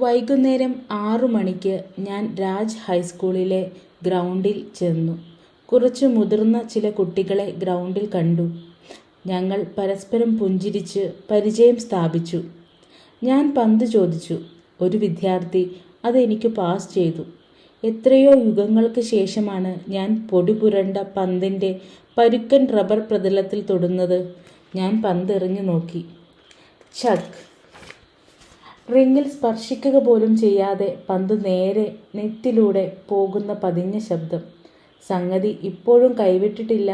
വൈകുന്നേരം 6 മണിക്ക് ഞാൻ രാജ് ഹൈസ്കൂളിലെ ഗ്രൗണ്ടിൽ ചെന്നു. കുറച്ചു മുതിർന്ന ചില കുട്ടികളെ ഗ്രൗണ്ടിൽ കണ്ടു. ഞങ്ങൾ പരസ്പരം പുഞ്ചിരിച്ച് പരിചയം സ്ഥാപിച്ചു. ഞാൻ പന്ത് ചോദിച്ചു. ഒരു വിദ്യാർത്ഥി അതെനിക്ക് പാസ് ചെയ്തു. എത്രയോ യുഗങ്ങൾക്ക് ശേഷമാണ് ഞാൻ പൊടിപുരണ്ട പന്തിൻ്റെ പരുക്കൻ റബ്ബർ പ്രതലത്തിൽ തൊടുന്നത്. ഞാൻ പന്തെറിഞ്ഞു നോക്കി. ചക്ക്! റിങ്ങിൽ സ്പർശിക്കുക പോലും ചെയ്യാതെ പന്ത് നേരെ നെറ്റിലൂടെ പോകുന്ന പതിഞ്ഞ ശബ്ദം. സംഗതി ഇപ്പോഴും കൈവിട്ടിട്ടില്ല.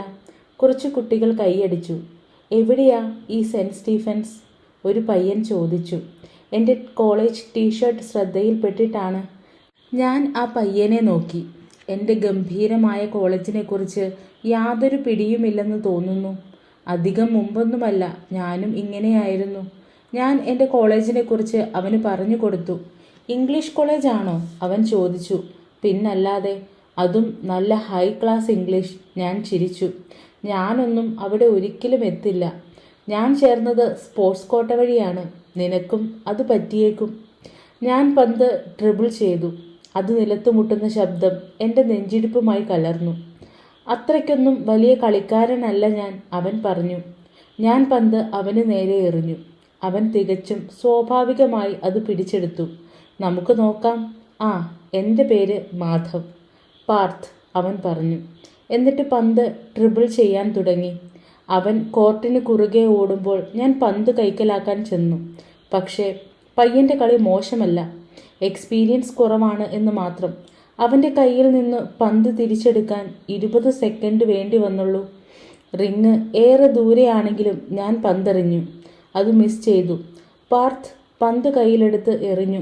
കുറച്ച് കുട്ടികൾ കൈയടിച്ചു. എവിടെയാ ഈ സെൻറ്റ് സ്റ്റീഫൻസ്? ഒരു പയ്യൻ ചോദിച്ചു. എൻ്റെ കോളേജ് ടീഷർട്ട് ശ്രദ്ധയിൽപ്പെട്ടിട്ടാണ്. ഞാൻ ആ പയ്യനെ നോക്കി. എൻ്റെ ഗംഭീരമായ കോളേജിനെക്കുറിച്ച് യാതൊരു പിടിയുമില്ലെന്ന് തോന്നുന്നു. അധികം മുമ്പൊന്നുമല്ല ഞാനും ഇങ്ങനെയായിരുന്നു. ഞാൻ എൻ്റെ കോളേജിനെക്കുറിച്ച് അവന് പറഞ്ഞു കൊടുത്തു. ഇംഗ്ലീഷ് കോളേജാണോ? അവൻ ചോദിച്ചു. പിന്നല്ലാതെ, അതും നല്ല ഹൈ ക്ലാസ് ഇംഗ്ലീഷ്. ഞാൻ ചിരിച്ചു. ഞാനൊന്നും അവിടെ ഒരിക്കലും എത്തില്ല. ഞാൻ ചേർന്നത് സ്പോർട്സ് കോട്ട വഴിയാണ്. നിനക്കും അത് പറ്റിയേക്കും. ഞാൻ പന്ത് ഡ്രിബിൾ ചെയ്തു. അത് നിലത്ത് മുട്ടുന്ന ശബ്ദം എൻ്റെ നെഞ്ചിടിപ്പുമായി കലർന്നു. അത്രയ്ക്കൊന്നും വലിയ കളിക്കാരനല്ല ഞാൻ, അവൻ പറഞ്ഞു. ഞാൻ പന്ത് അവന് നേരെ എറിഞ്ഞു. അവൻ തികച്ചും സ്വാഭാവികമായി അത് പിടിച്ചെടുത്തു. നമുക്ക് നോക്കാം. ആ, എൻ്റെ പേര് മാധവ്. പാർത്ത്, അവൻ പറഞ്ഞു. എന്നിട്ട് പന്ത് ഡ്രിബിൾ ചെയ്യാൻ തുടങ്ങി. അവൻ കോർട്ടിന് കുറുകെ ഓടുമ്പോൾ ഞാൻ പന്ത് കൈക്കലാക്കാൻ ചെന്നു. പക്ഷേ പയ്യൻ്റെ കളി മോശമല്ല, എക്സ്പീരിയൻസ് കുറവാണ് എന്ന് മാത്രം. അവൻ്റെ കയ്യിൽ നിന്ന് പന്ത് തിരിച്ചെടുക്കാൻ 20 സെക്കൻഡ് വേണ്ടി വന്നുള്ളൂ. റിങ് ഏറെ ദൂരെയാണെങ്കിലും ഞാൻ പന്തെറിഞ്ഞു. അത് മിസ് ചെയ്തു. പാർത്ത് പന്ത് കയ്യിലെടുത്ത് എറിഞ്ഞു.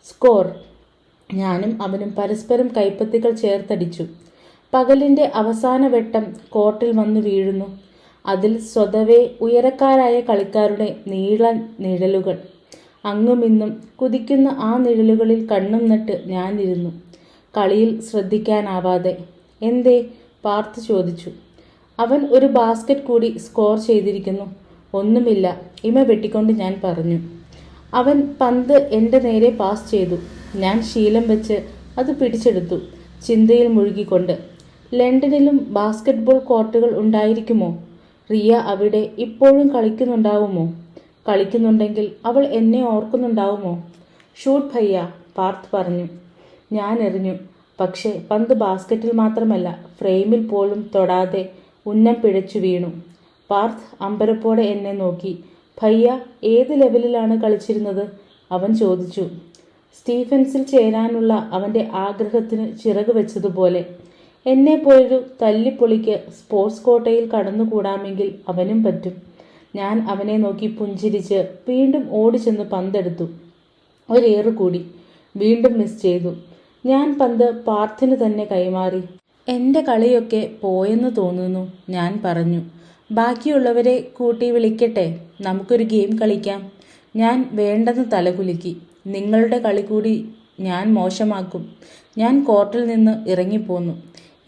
സ്കോർ! ഞാനും അവനും പരസ്പരം കൈപ്പത്തികൾ ചേർത്തടിച്ചു. പകലിൻ്റെ അവസാന വെട്ടം കോർട്ടിൽ വന്നു വീഴുന്നു. അതിൽ സ്വതവേ ഉയരക്കാരായ കളിക്കാരുടെ നീളൻ നിഴലുകൾ. അങ്ങുമിന്നും കുതിക്കുന്ന ആ നിഴലുകളിൽ കണ്ണും നട്ട് ഞാനിരുന്നു, കളിയിൽ ശ്രദ്ധിക്കാനാവാതെ. എന്തേ? പാർത്ത് ചോദിച്ചു. അവൻ ഒരു ബാസ്ക്കറ്റ് കൂടി സ്കോർ ചെയ്തിരിക്കുന്നു. ഒന്നുമില്ല, ഇമ വെട്ടിക്കൊണ്ട് ഞാൻ പറഞ്ഞു. അവൻ പന്ത് എൻ്റെ നേരെ പാസ് ചെയ്തു. ഞാൻ ശീലം വെച്ച് അത് പിടിച്ചെടുത്തു, ചിന്തയിൽ മുഴുകിക്കൊണ്ട്. ലണ്ടനിലും ബാസ്ക്കറ്റ്ബോൾ കോർട്ടുകൾ ഉണ്ടായിരിക്കുമോ? റിയ അവിടെ ഇപ്പോഴും കളിക്കുന്നുണ്ടാവുമോ? കളിക്കുന്നുണ്ടെങ്കിൽ അവൾ എന്നെ ഓർക്കുന്നുണ്ടാവുമോ? ഷൂട്ട് ഭയ്യ, പാർത്ത് പറഞ്ഞു. ഞാൻ എറിഞ്ഞു. പക്ഷേ പന്ത് ബാസ്ക്കറ്റിൽ മാത്രമല്ല, ഫ്രെയിമിൽ പോലും തൊടാതെ ഉന്നം പിഴച്ചു വീണു. പാർത്ത് അമ്പരപ്പോടെ എന്നെ നോക്കി. ഭയ്യ ഏത് ലെവലിലാണ് കളിച്ചിരുന്നത്? അവൻ ചോദിച്ചു. സ്റ്റീഫൻസിൽ ചേരാനുള്ള അവൻ്റെ ആഗ്രഹത്തിന് ചിറക് വെച്ചതുപോലെ. എന്നെപ്പോലൊരു തല്ലിപ്പൊളിക്ക് സ്പോർട്സ് കോട്ടയിൽ കടന്നുകൂടാമെങ്കിൽ അവനും പറ്റും. ഞാൻ അവനെ നോക്കി പുഞ്ചിരിച്ച് വീണ്ടും ഓടിച്ചെന്ന് പന്തെടുത്തു. ഒരേറ് കൂടി. വീണ്ടും മിസ് ചെയ്തു. ഞാൻ പന്ത് പാർത്ഥിന് തന്നെ കൈമാറി. എൻ്റെ കളിയൊക്കെ പോയെന്ന് തോന്നുന്നു, ഞാൻ പറഞ്ഞു. ബാക്കിയുള്ളവരെ കൂട്ടി വിളിക്കട്ടെ, നമുക്കൊരു ഗെയിം കളിക്കാം. ഞാൻ വേണ്ടെന്ന് തലകുലുക്കി. നിങ്ങളുടെ കളി കൂടി ഞാൻ മോശമാക്കും. ഞാൻ കോർട്ടിൽ നിന്ന് ഇറങ്ങിപ്പോന്നു.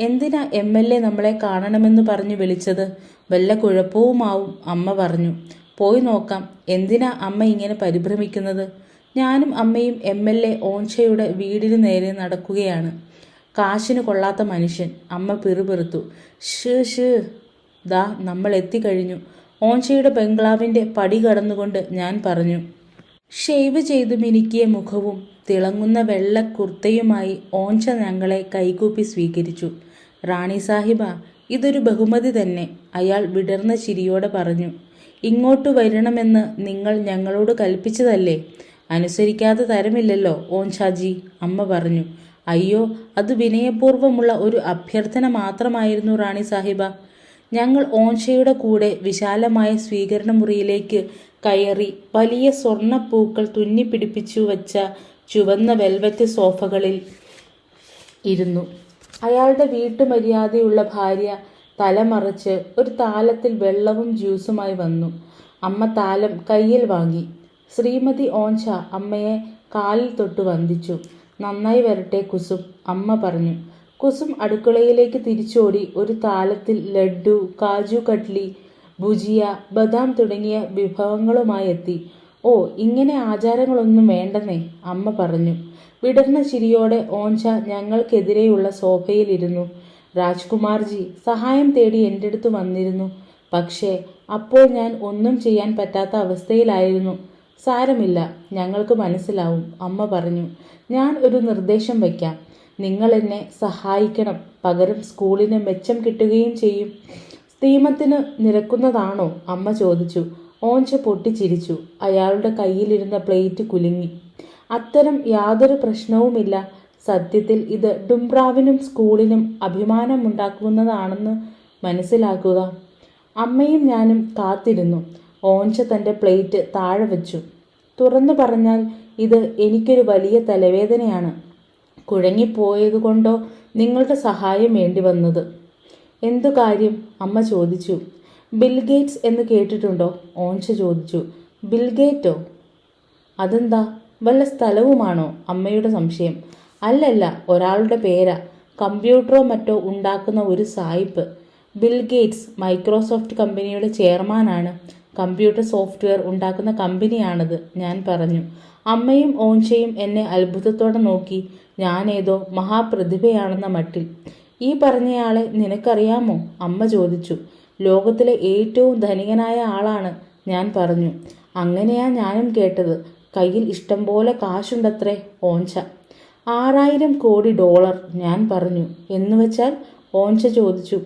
എന്തിനാ MLA നമ്മളെ കാണണമെന്ന് പറഞ്ഞു വിളിച്ചത്? വല്ല കുഴപ്പവുമാവും, അമ്മ പറഞ്ഞു. പോയി നോക്കാം. എന്തിനാ അമ്മ ഇങ്ങനെ പരിഭ്രമിക്കുന്നത്? ഞാനും അമ്മയും MLA ഓൺഷയുടെ വീടിന് നേരെ നടക്കുകയാണ്. കാശിന് കൊള്ളാത്ത മനുഷ്യൻ, അമ്മ പിറുപിറുത്തു. ഷ് ദാ നമ്മൾ എത്തിക്കഴിഞ്ഞു. ഓൺഷയുടെ ബംഗ്ലാവിൻ്റെ പടി കടന്നുകൊണ്ട് ഞാൻ പറഞ്ഞു. ഷെയ്വ് ചെയ്തു മിനുക്കിയ മുഖവും തിളങ്ങുന്ന വെള്ള കുർത്തയുമായി ഓൺഷ ഞങ്ങളെ കൈകൂപ്പി സ്വീകരിച്ചു. റാണി സാഹിബ, ഇതൊരു ബഹുമതി തന്നെ, അയാൾ വിടർന്ന ചിരിയോടെ പറഞ്ഞു. ഇങ്ങോട്ട് വരണമെന്ന് നിങ്ങൾ ഞങ്ങളോട് കൽപ്പിച്ചതല്ലേ? അനുസരിക്കാതെ തരമില്ലല്ലോ ഓൺഷാജി, അമ്മ പറഞ്ഞു. അയ്യോ, അത് വിനയപൂർവ്വമുള്ള ഒരു അഭ്യർത്ഥന മാത്രമായിരുന്നു റാണി സാഹിബ. ഞങ്ങൾ ഓൺഷയുടെ കൂടെ വിശാലമായ സ്വീകരണ മുറിയിലേക്ക് കയറി. വലിയ സ്വർണ്ണപ്പൂക്കൾ തുന്നിപ്പിടിപ്പിച്ചു വച്ച ചുവന്ന വെൽവെറ്റ് സോഫകളിൽ ഇരുന്നു. അയാളുടെ വീട്ടുമര്യാദയുള്ള ഭാര്യ തലമറച്ച് ഒരു താലത്തിൽ വെള്ളവും ജ്യൂസുമായി വന്നു. അമ്മ താലം കയ്യിൽ വാങ്ങി. ശ്രീമതി ഓൺഷ അമ്മയെ കാലിൽ തൊട്ട് വന്ദിച്ചു. നന്നായി വരട്ടെ കുസും, അമ്മ പറഞ്ഞു. കുസും അടുക്കളയിലേക്ക് തിരിച്ചോടി ഒരു താലത്തിൽ ലഡ്ഡു, കാജു കട്ലി, ഭുജിയ, ബദാം തുടങ്ങിയ വിഭവങ്ങളുമായി എത്തി. ഓ, ഇങ്ങനെ ആചാരങ്ങളൊന്നും വേണ്ടെന്നേ, അമ്മ പറഞ്ഞു. വിടർന്ന ചിരിയോടെ ഓഞ്ച ഞങ്ങൾക്കെതിരെയുള്ള സോഫയിലിരുന്നു. രാജ്കുമാർജി സഹായം തേടി എൻ്റെ അടുത്ത് വന്നിരുന്നു. പക്ഷേ അപ്പോൾ ഞാൻ ഒന്നും ചെയ്യാൻ പറ്റാത്ത അവസ്ഥയിലായിരുന്നു. സാരമില്ല, ഞങ്ങൾക്ക് മനസ്സിലാവും, അമ്മ പറഞ്ഞു. ഞാൻ ഒരു നിർദ്ദേശം വയ്ക്കാം. നിങ്ങൾ എന്നെ സഹായിക്കണം. പകരം സ്കൂളിന് മെച്ചം കിട്ടുകയും ചെയ്യും. നിയമത്തിന് നിരക്കുന്നതാണോ? അമ്മ ചോദിച്ചു. ഓഞ്ച പൊട്ടിച്ചിരിച്ചു. അയാളുടെ കയ്യിലിരുന്ന പ്ലേറ്റ് കുലുങ്ങി. അത്തരം യാതൊരു പ്രശ്നവുമില്ല. സത്യത്തിൽ ഇത് ഡുംബ്രാവിനും സ്കൂളിനും അഭിമാനമുണ്ടാക്കുന്നതാണെന്ന് മനസ്സിലാക്കുക. അമ്മയും ഞാനും കാത്തിരുന്നു. ഓഞ്ച തൻ്റെ പ്ലേറ്റ് താഴെ വെച്ചു. തുറന്നു പറഞ്ഞാൽ ഇത് എനിക്കൊരു വലിയ തലവേദനയാണ്. കുഴങ്ങിപ്പോയതുകൊണ്ടോ നിങ്ങളുടെ സഹായം വേണ്ടി വന്നത്? എന്തു കാര്യം? അമ്മ ചോദിച്ചു. ബിൽഗേറ്റ്സ് എന്ന് കേട്ടിട്ടുണ്ടോ? ഓഞ്ച ചോദിച്ചു. ബിൽഗേറ്റോ? അതെന്താ, വല്ല സ്ഥലവുമാണോ? അമ്മയുടെ സംശയം. അല്ലല്ല, ഒരാളുടെ പേരാ. കമ്പ്യൂട്ടറോ മറ്റോ ഉണ്ടാക്കുന്ന ഒരു സായിപ്പ്. ബിൽഗേറ്റ്സ് മൈക്രോസോഫ്റ്റ് കമ്പനിയുടെ ചെയർമാനാണ്. കമ്പ്യൂട്ടർ സോഫ്റ്റ്വെയർ ഉണ്ടാക്കുന്ന കമ്പനിയാണത്, ഞാൻ പറഞ്ഞു. അമ്മയും ഓഞ്ചയും എന്നെ അത്ഭുതത്തോടെ നോക്കി. ഞാനേതോ മഹാപ്രതിഭയാണെന്ന മട്ടിൽ. ഈ പറഞ്ഞയാളെ നിനക്കറിയാമോ? അമ്മ ചോദിച്ചു. ലോകത്തിലെ ഏറ്റവും ധനികനായ ആളാണ്, ഞാൻ പറഞ്ഞു. അങ്ങനെയാ ഞാനും കേട്ടത്. കയ്യിൽ ഇഷ്ടം പോലെ കാശുണ്ടത്രേ. ഓഞ്ച. 6000 കോടി ഡോളർ, ഞാൻ പറഞ്ഞു. എന്നുവെച്ചാൽ? ഓഞ്ച ചോദിച്ചു.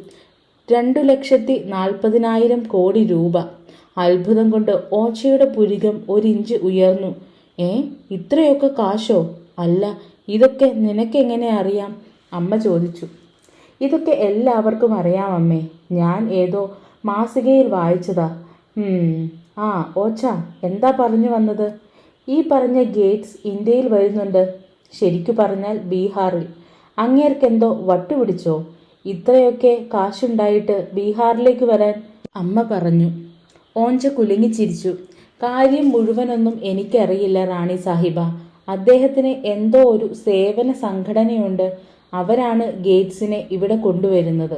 2,40,000 കോടി രൂപ. അത്ഭുതം കൊണ്ട് ഓഞ്ചയുടെ പുരികം 1 ഇഞ്ച് ഉയർന്നു. ഇത്രയൊക്കെ കാശോ? അല്ല, ഇതൊക്കെ നിനക്കെങ്ങനെ അറിയാം? അമ്മ ചോദിച്ചു. ഇതൊക്കെ എല്ലാവർക്കും അറിയാം അമ്മേ. ഞാൻ ഏതോ മാസികയിൽ വായിച്ചതാ. ആ ഓച്ച, എന്താ പറഞ്ഞു വന്നത്? ഈ പറഞ്ഞ ഗേറ്റ്സ് ഇന്ത്യയിൽ വരുന്നുണ്ട്. ശരിക്കു പറഞ്ഞാൽ ബീഹാറിൽ. അങ്ങേർക്കെന്തോ വട്ടുപിടിച്ചോ? ഇത്രയൊക്കെ കാശുണ്ടായിട്ട് ബീഹാറിലേക്ക് വരാൻ? അമ്മ പറഞ്ഞു. ഓഞ്ച കുലുങ്ങിച്ചിരിച്ചു. കാര്യം മുഴുവനൊന്നും എനിക്കറിയില്ല റാണി സാഹിബ. അദ്ദേഹത്തിന് എന്തോ ഒരു സേവന സംഘടനയുണ്ട്. അവരാണ് ഗേറ്റ്സിനെ ഇവിടെ കൊണ്ടുവരുന്നത്.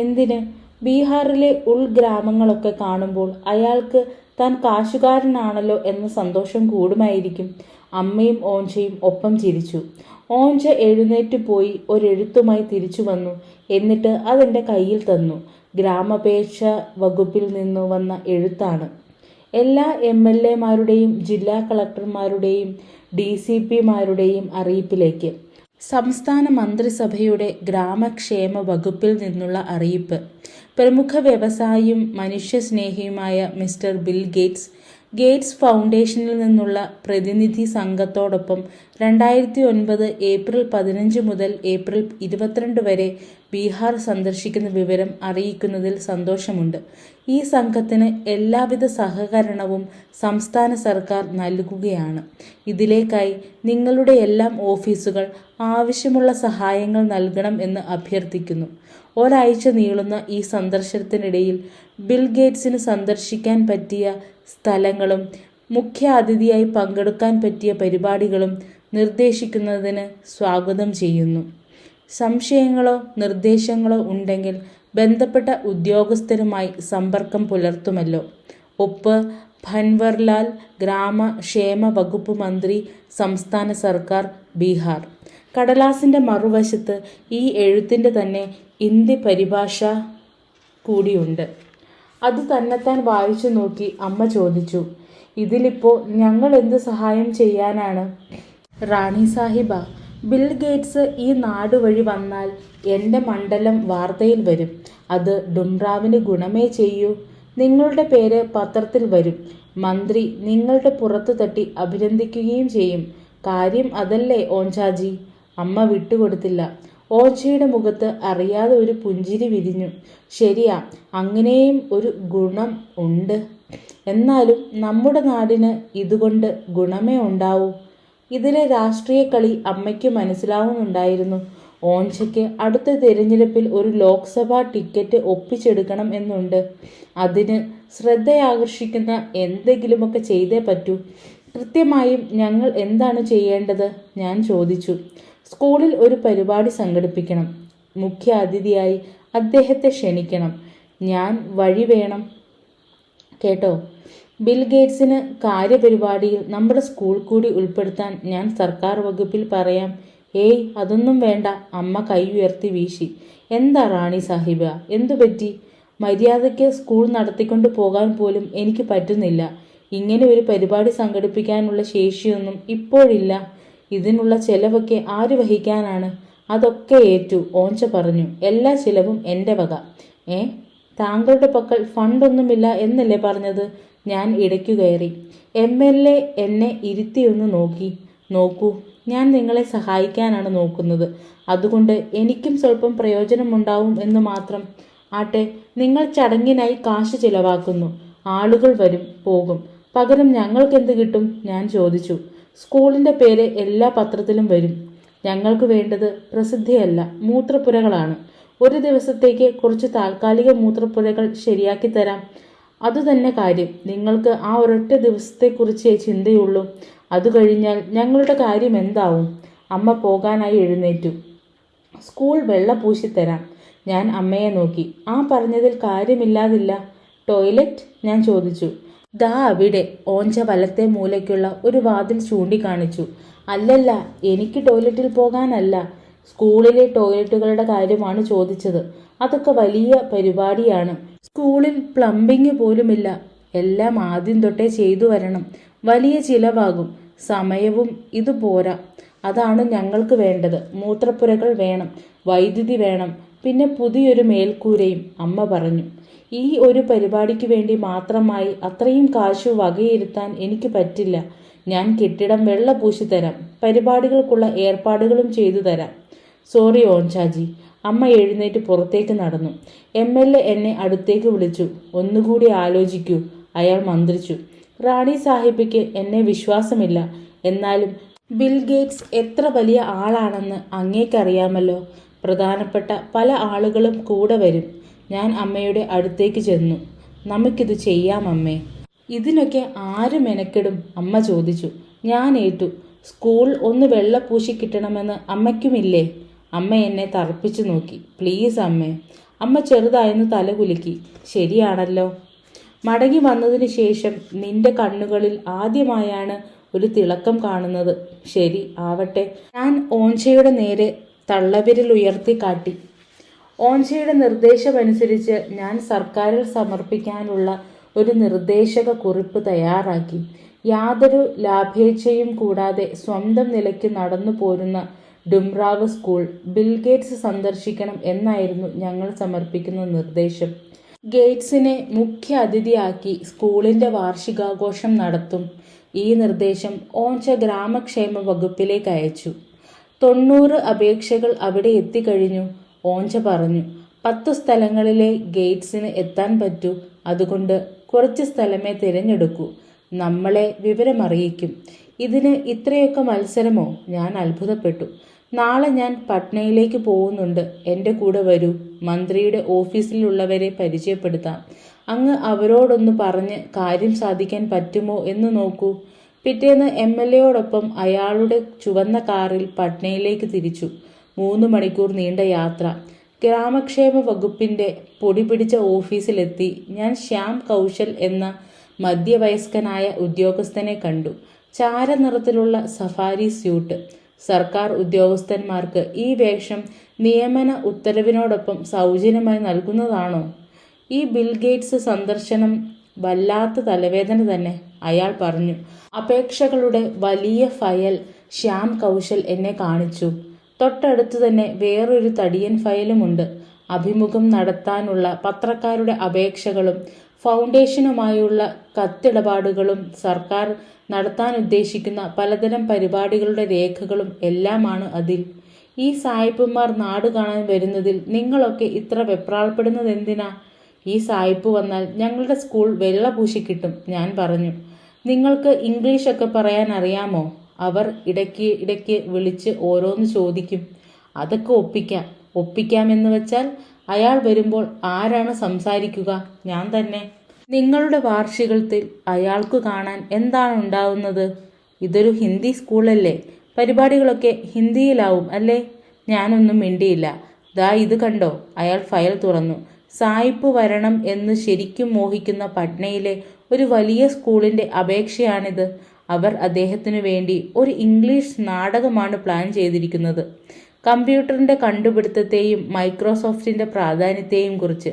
എന്തിന്? ബീഹാറിലെ ഉൾഗ്രാമങ്ങളൊക്കെ കാണുമ്പോൾ അയാൾക്ക് താൻ കാശുകാരനാണല്ലോ എന്ന സന്തോഷം കൂടുമായിരിക്കും. അമ്മയും ഓഞ്ചയും ഒപ്പം ചിരിച്ചു. ഓഞ്ച എഴുന്നേറ്റ് പോയി ഒരെഴുത്തുമായി തിരിച്ചു വന്നു. എന്നിട്ട് അതെൻ്റെ കയ്യിൽ തന്നു. ഗ്രാമപേക്ഷ വകുപ്പിൽ നിന്നു വന്ന എഴുത്താണ്. എല്ലാ MLA-മാരുടെയും ജില്ലാ കളക്ടർമാരുടെയും DCP-മാരുടെയും അറിയിപ്പിലേക്ക്. സംസ്ഥാന മന്ത്രിസഭയുടെ ഗ്രാമക്ഷേമ വകുപ്പിൽ നിന്നുള്ള അറിയിപ്പ്. പ്രമുഖ വ്യവസായിയും മനുഷ്യസ്നേഹിയുമായ മിസ്റ്റർ ബിൽ ഗേറ്റ്സ്, ഗേറ്റ്സ് ഫൗണ്ടേഷനിൽ നിന്നുള്ള പ്രതിനിധി സംഘത്തോടൊപ്പം 2009 ഏപ്രിൽ 15 മുതൽ ഏപ്രിൽ 22 വരെ ബീഹാർ സന്ദർശിക്കുന്ന വിവരം അറിയിക്കുന്നതിൽ സന്തോഷമുണ്ട്. ഈ സംഘത്തിന് എല്ലാവിധ സഹകരണവും സംസ്ഥാന സർക്കാർ നൽകുകയാണ്. ഇതിലേക്കായി നിങ്ങളുടെ എല്ലാം ഓഫീസുകൾ ആവശ്യമുള്ള സഹായങ്ങൾ നൽകണം എന്ന് അഭ്യർത്ഥിക്കുന്നു. ഒരാഴ്ച നീളുന്ന ഈ സന്ദർശനത്തിനിടയിൽ ബിൽ ഗേറ്റ്സിന് സന്ദർശിക്കാൻ പറ്റിയ സ്ഥലങ്ങളും മുഖ്യ അതിഥിയായി പങ്കെടുക്കാൻ പറ്റിയ പരിപാടികളും നിർദ്ദേശിക്കുന്നതിന് സ്വാഗതം ചെയ്യുന്നു. സംശയങ്ങളോ നിർദ്ദേശങ്ങളോ ഉണ്ടെങ്കിൽ ബന്ധപ്പെട്ട ഉദ്യോഗസ്ഥരുമായി സമ്പർക്കം പുലർത്തുമല്ലോ. ഒപ്പ് ഭൻവർലാൽ, ഗ്രാമക്ഷേമ വകുപ്പ് മന്ത്രി, സംസ്ഥാന സർക്കാർ, ബീഹാർ. കടലാസിൻ്റെ മറുവശത്ത് ഈ എഴുത്തിൻ്റെ തന്നെ ഹിന്ദി പരിഭാഷ കൂടിയുണ്ട്. അത് തന്നെത്താൻ വായിച്ചു നോക്കി അമ്മ ചോദിച്ചു. ഇതിലിപ്പോൾ ഞങ്ങൾ എന്ത് സഹായം ചെയ്യാനാണ്? റാണി സാഹിബ, ബിൽ ഗേറ്റ്സ് ഈ നാട് വഴി വന്നാൽ എൻ്റെ മണ്ഡലം വാർത്തയിൽ വരും. അത് ഡുംറാവിന് ഗുണമേ ചെയ്യൂ. നിങ്ങളുടെ പേര് പത്രത്തിൽ വരും. മന്ത്രി നിങ്ങളുടെ പുറത്തു തട്ടി അഭിനന്ദിക്കുകയും ചെയ്യും. കാര്യം അതല്ലേ ഓഞ്ചാജി? അമ്മ വിട്ടുകൊടുത്തില്ല. ഓഞ്ചയുടെ മുഖത്ത് അറിയാതെ ഒരു പുഞ്ചിരി വിരിഞ്ഞു. ശരിയാ, അങ്ങനെയും ഒരു ഗുണം ഉണ്ട്. എന്നാലും നമ്മുടെ നാടിന് ഇതുകൊണ്ട് ഗുണമേ ഉണ്ടാവൂ. ഇതിലെ രാഷ്ട്രീയ കളി അമ്മയ്ക്ക് മനസ്സിലാവുന്നുണ്ടായിരുന്നു. ഓഞ്ചയ്ക്ക് അടുത്ത തിരഞ്ഞെടുപ്പിൽ ഒരു ലോക്സഭാ ടിക്കറ്റ് ഒപ്പിച്ചെടുക്കണം എന്നുണ്ട്. അതിന് ശ്രദ്ധയാകർഷിക്കുന്ന എന്തെങ്കിലുമൊക്കെ ചെയ്തേ പറ്റൂ. കൃത്യമായും ഞങ്ങൾ എന്താണ് ചെയ്യേണ്ടത്? ഞാൻ ചോദിച്ചു. സ്കൂളിൽ ഒരു പരിപാടി സംഘടിപ്പിക്കണം. മുഖ്യ അതിഥിയായി അദ്ദേഹത്തെ ക്ഷണിക്കണം. ഞാൻ വഴി വേണം കേട്ടോ. ബിൽ ഗേറ്റ്സിന് കാര്യപരിപാടിയിൽ നമ്മുടെ സ്കൂൾ കൂടി ഉൾപ്പെടുത്താൻ ഞാൻ സർക്കാർ വകുപ്പിൽ പറയാം. ഏയ് അതൊന്നും വേണ്ട. അമ്മ കൈ ഉയർത്തി വീശി. എന്താ റാണി സാഹിബ, എന്തുപറ്റി? മര്യാദയ്ക്ക് സ്കൂൾ നടത്തിക്കൊണ്ട് പോകാൻ പോലും എനിക്ക് പറ്റുന്നില്ല. ഇങ്ങനെ ഒരു പരിപാടി സംഘടിപ്പിക്കാനുള്ള ശേഷിയൊന്നും ഇപ്പോഴില്ല. ഇതിനുള്ള ചെലവൊക്കെ ആര് വഹിക്കാനാണ്? അതൊക്കെ ഏറ്റു, ഓഞ്ച പറഞ്ഞു. എല്ലാ ചിലവും എൻ്റെ വക. ഏ, താങ്കളുടെ പക്കൽ ഫണ്ടൊന്നുമില്ല എന്നല്ലേ പറഞ്ഞത്? ഞാൻ ഇടയ്ക്കു കയറി. MLA എന്നെ ഇരുത്തിയൊന്ന് നോക്കി. നോക്കൂ, ഞാൻ നിങ്ങളെ സഹായിക്കാനാണ് നോക്കുന്നത്. അതുകൊണ്ട് എനിക്കും സ്വല്പം പ്രയോജനമുണ്ടാവും എന്ന് മാത്രം. ആട്ടെ, നിങ്ങൾ ചടങ്ങിനായി കാശ് ചിലവാക്കുന്നു. ആളുകൾ വരും പോകും. പകരം ഞങ്ങൾക്കെന്ത് കിട്ടും? ഞാൻ ചോദിച്ചു. സ്കൂളിൻ്റെ പേര് എല്ലാ പത്രത്തിലും വരും. ഞങ്ങൾക്ക് വേണ്ടത് പ്രസിദ്ധിയല്ല, മൂത്രപ്പുരകളാണ്. ഒരു ദിവസത്തേക്ക് കുറച്ച് താൽക്കാലിക മൂത്രപ്പുരകൾ ശരിയാക്കി തരാം. അതുതന്നെ കാര്യം. നിങ്ങൾക്ക് ആ ഒരൊറ്റ ദിവസത്തെക്കുറിച്ചേ ചിന്തയുള്ളൂ. അത് കഴിഞ്ഞാൽ ഞങ്ങളുടെ കാര്യം എന്താവും? അമ്മ പോകാനായി എഴുന്നേറ്റു. സ്കൂൾ വെള്ള പൂശിത്തരാം. ഞാൻ അമ്മയെ നോക്കി. ആ പറഞ്ഞതിൽ കാര്യമില്ലാതില്ല. ടോയ്ലറ്റ്? ഞാൻ ചോദിച്ചു. ദാ അവിടെ, ഓഞ്ച വലത്തെ മൂലയ്ക്കുള്ള ഒരു വാതിൽ ചൂണ്ടിക്കാണിച്ചു. അല്ലല്ല, എനിക്ക് ടോയ്ലറ്റിൽ പോകാനല്ല, സ്കൂളിലെ ടോയ്ലറ്റുകളുടെ കാര്യമാണ് ചോദിച്ചത്. അതൊക്കെ വലിയ പരിപാടിയാണ്. സ്കൂളിൽ പ്ലംബിംഗ് പോലുമില്ല. എല്ലാം ആദ്യം തൊട്ടേ ചെയ്തു വരണം. വലിയ ചിലവാകും. സമയവും ഇത് പോരാ. അതാണ് ഞങ്ങൾക്ക് വേണ്ടത്. മൂത്രപ്പുരകൾ വേണം, വൈദ്യുതി വേണം, പിന്നെ പുതിയൊരു മേൽക്കൂരയും, അമ്മ പറഞ്ഞു. ഈ ഒരു പരിപാടിക്ക് വേണ്ടി മാത്രമായി അത്രയും കാശു വകയിരുത്താൻ എനിക്ക് പറ്റില്ല. ഞാൻ കെട്ടിടം വെള്ള പൂശിത്തരാം, പരിപാടികൾക്കുള്ള ഏർപ്പാടുകളും ചെയ്തു തരാം. സോറി ഓഞ്ചാജി. അമ്മ എഴുന്നേറ്റ് പുറത്തേക്ക് നടന്നു. MLA എന്നെ അടുത്തേക്ക് വിളിച്ചു. ഒന്നുകൂടി ആലോചിക്കൂ, അയാൾ മന്ത്രിച്ചു. റാണി സാഹിബയ്ക്ക് എന്നെ വിശ്വാസമില്ല. എന്നാലും ബിൽ ഗേറ്റ്സ് എത്ര വലിയ ആളാണെന്ന് അങ്ങേക്കറിയാമല്ലോ. പ്രധാനപ്പെട്ട പല ആളുകളും കൂടെ വരും. ഞാൻ അമ്മയുടെ അടുത്തേക്ക് ചെന്നു. നമുക്കിത് ചെയ്യാം അമ്മേ. ഇതിനൊക്കെ ആര് മെനക്കെടും? അമ്മ ചോദിച്ചു. ഞാൻ ഏറ്റു. സ്കൂൾ ഒന്ന് വെള്ളപൂശി കിട്ടണമെന്ന് അമ്മയ്ക്കുമില്ലേ? അമ്മ എന്നെ തറപ്പിച്ചു നോക്കി. പ്ലീസ് അമ്മേ. അമ്മ ചെറുതായെന്ന് തലകുലുക്കി. ശരിയാണല്ലോ. മടങ്ങി വന്നതിന് ശേഷം നിന്റെ കണ്ണുകളിൽ ആദ്യമായാണ് ഒരു തിളക്കം കാണുന്നത്. ശരി ആവട്ടെ. ഞാൻ ഓഞ്ചയുടെ നേരെ തള്ളവിരൽ ഉയർത്തി കാട്ടി. ഓഞ്ചയുടെ നിർദ്ദേശമനുസരിച്ച് ഞാൻ സർക്കാരിൽ സമർപ്പിക്കാനുള്ള ഒരു നിർദ്ദേശക കുറിപ്പ് തയ്യാറാക്കി. യാതൊരു ലാഭേച്ഛയും കൂടാതെ സ്വന്തം നിലയ്ക്ക് നടന്നു പോരുന്ന ഡുംറാവ് സ്കൂൾ ബിൽ ഗേറ്റ്സ് സന്ദർശിക്കണം എന്നായിരുന്നു ഞങ്ങൾ സമർപ്പിക്കുന്ന നിർദ്ദേശം. ഗേറ്റ്സിനെ മുഖ്യ അതിഥിയാക്കി സ്കൂളിൻ്റെ വാർഷികാഘോഷം നടത്തും. ഈ നിർദ്ദേശം ഓഞ്ച ഗ്രാമക്ഷേമ വകുപ്പിലേക്ക് അയച്ചു. 90 അപേക്ഷകൾ അവിടെ എത്തിക്കഴിഞ്ഞു. ഓഞ്ച പറഞ്ഞു. 10 സ്ഥലങ്ങളിലെ ഗേറ്റ്സിന് എത്താൻ പറ്റൂ. അതുകൊണ്ട് കുറച്ച് സ്ഥലമേ തിരഞ്ഞെടുക്കൂ. നമ്മളെ വിവരമറിയിക്കും. ഇതിന് ഇത്രയൊക്കെ മത്സരമോ? ഞാൻ അത്ഭുതപ്പെട്ടു. നാളെ ഞാൻ പട്നയിലേക്ക് പോകുന്നുണ്ട്. എൻ്റെ കൂടെ വരൂ. മന്ത്രിയുടെ ഓഫീസിലുള്ളവരെ പരിചയപ്പെടുത്താം. അങ്ങ് അവരോടൊന്ന് പറഞ്ഞ് കാര്യം സാധിക്കാൻ പറ്റുമോ എന്ന് നോക്കൂ. പിറ്റേന്ന് MLAയോടൊപ്പം അയാളുടെ ചുവന്ന കാറിൽ പട്നയിലേക്ക് തിരിച്ചു. 3 മണിക്കൂർ നീണ്ട യാത്ര. ഗ്രാമക്ഷേമ വകുപ്പിൻ്റെ പൊടിപിടിച്ച ഓഫീസിലെത്തി ഞാൻ ശ്യാം കൗശൽ എന്ന മധ്യവയസ്കനായ ഉദ്യോഗസ്ഥനെ കണ്ടു. ചാരനിറത്തിലുള്ള സഫാരി സ്യൂട്ട്. സർക്കാർ ഉദ്യോഗസ്ഥന്മാർക്ക് ഈ വേഷം നിയമന ഉത്തരവിനോടൊപ്പം സൗജന്യമായി നൽകുന്നതാണോ? ഈ ബിൽ ഗേറ്റ്സ് സന്ദർശനം വല്ലാത്ത തലവേദന തന്നെ, അയാൾ പറഞ്ഞു. അപേക്ഷകളുടെ വലിയ ഫയൽ ശ്യാം കൗശൽ എന്നെ കാണിച്ചു. തൊട്ടടുത്ത് തന്നെ വേറൊരു തടിയൻ ഫയലുമുണ്ട്. അഭിമുഖം നടത്താനുള്ള പത്രക്കാരുടെ അപേക്ഷകളും ഫൗണ്ടേഷനുമായുള്ള കത്തിടപാടുകളും സർക്കാർ നടത്താൻ ഉദ്ദേശിക്കുന്ന പലതരം പരിപാടികളുടെ രേഖകളും എല്ലാമാണ് അതിൽ. ഈ സായിപ്പുമാർ നാട് കാണാൻ വരുന്നതിൽ നിങ്ങളൊക്കെ ഇത്ര വെപ്രാളപ്പെടുന്നതെന്തിനാ? ഈ സായിപ്പ് വന്നാൽ ഞങ്ങളുടെ സ്കൂൾ വെള്ള പൂശിക്കിട്ടും, ഞാൻ പറഞ്ഞു. നിങ്ങൾക്ക് ഇംഗ്ലീഷൊക്കെ പറയാൻ അറിയാമോ? അവർ ഇടയ്ക്ക് വിളിച്ച് ഓരോന്ന് ചോദിക്കും. അതൊക്കെ ഒപ്പിക്കാമെന്ന് വെച്ചാൽ അയാൾ വരുമ്പോൾ ആരാണ് സംസാരിക്കുക? ഞാൻ തന്നെ. നിങ്ങളുടെ വാർഷികത്തിൽ അയാൾക്ക് കാണാൻ എന്താണ് ഉണ്ടാവുന്നത്? ഇതൊരു ഹിന്ദി സ്കൂളല്ലേ, പരിപാടികളൊക്കെ ഹിന്ദിയിലാവും അല്ലേ? ഞാനൊന്നും മിണ്ടിയില്ല. ദാ ഇത് കണ്ടോ? അയാൾ ഫയൽ തുറന്നു. സായിപ്പ് വരണം എന്ന് ശരിക്കും മോഹിക്കുന്ന പട്നയിലെ ഒരു വലിയ സ്കൂളിൻ്റെ അപേക്ഷയാണിത്. അവർ അദ്ദേഹത്തിനു വേണ്ടി ഒരു ഇംഗ്ലീഷ് നാടകമാണ് പ്ലാൻ ചെയ്തിരിക്കുന്നത്. കമ്പ്യൂട്ടറിൻ്റെ കണ്ടുപിടുത്തത്തെയും മൈക്രോസോഫ്റ്റിൻ്റെ പ്രാധാന്യത്തെയും കുറിച്ച്.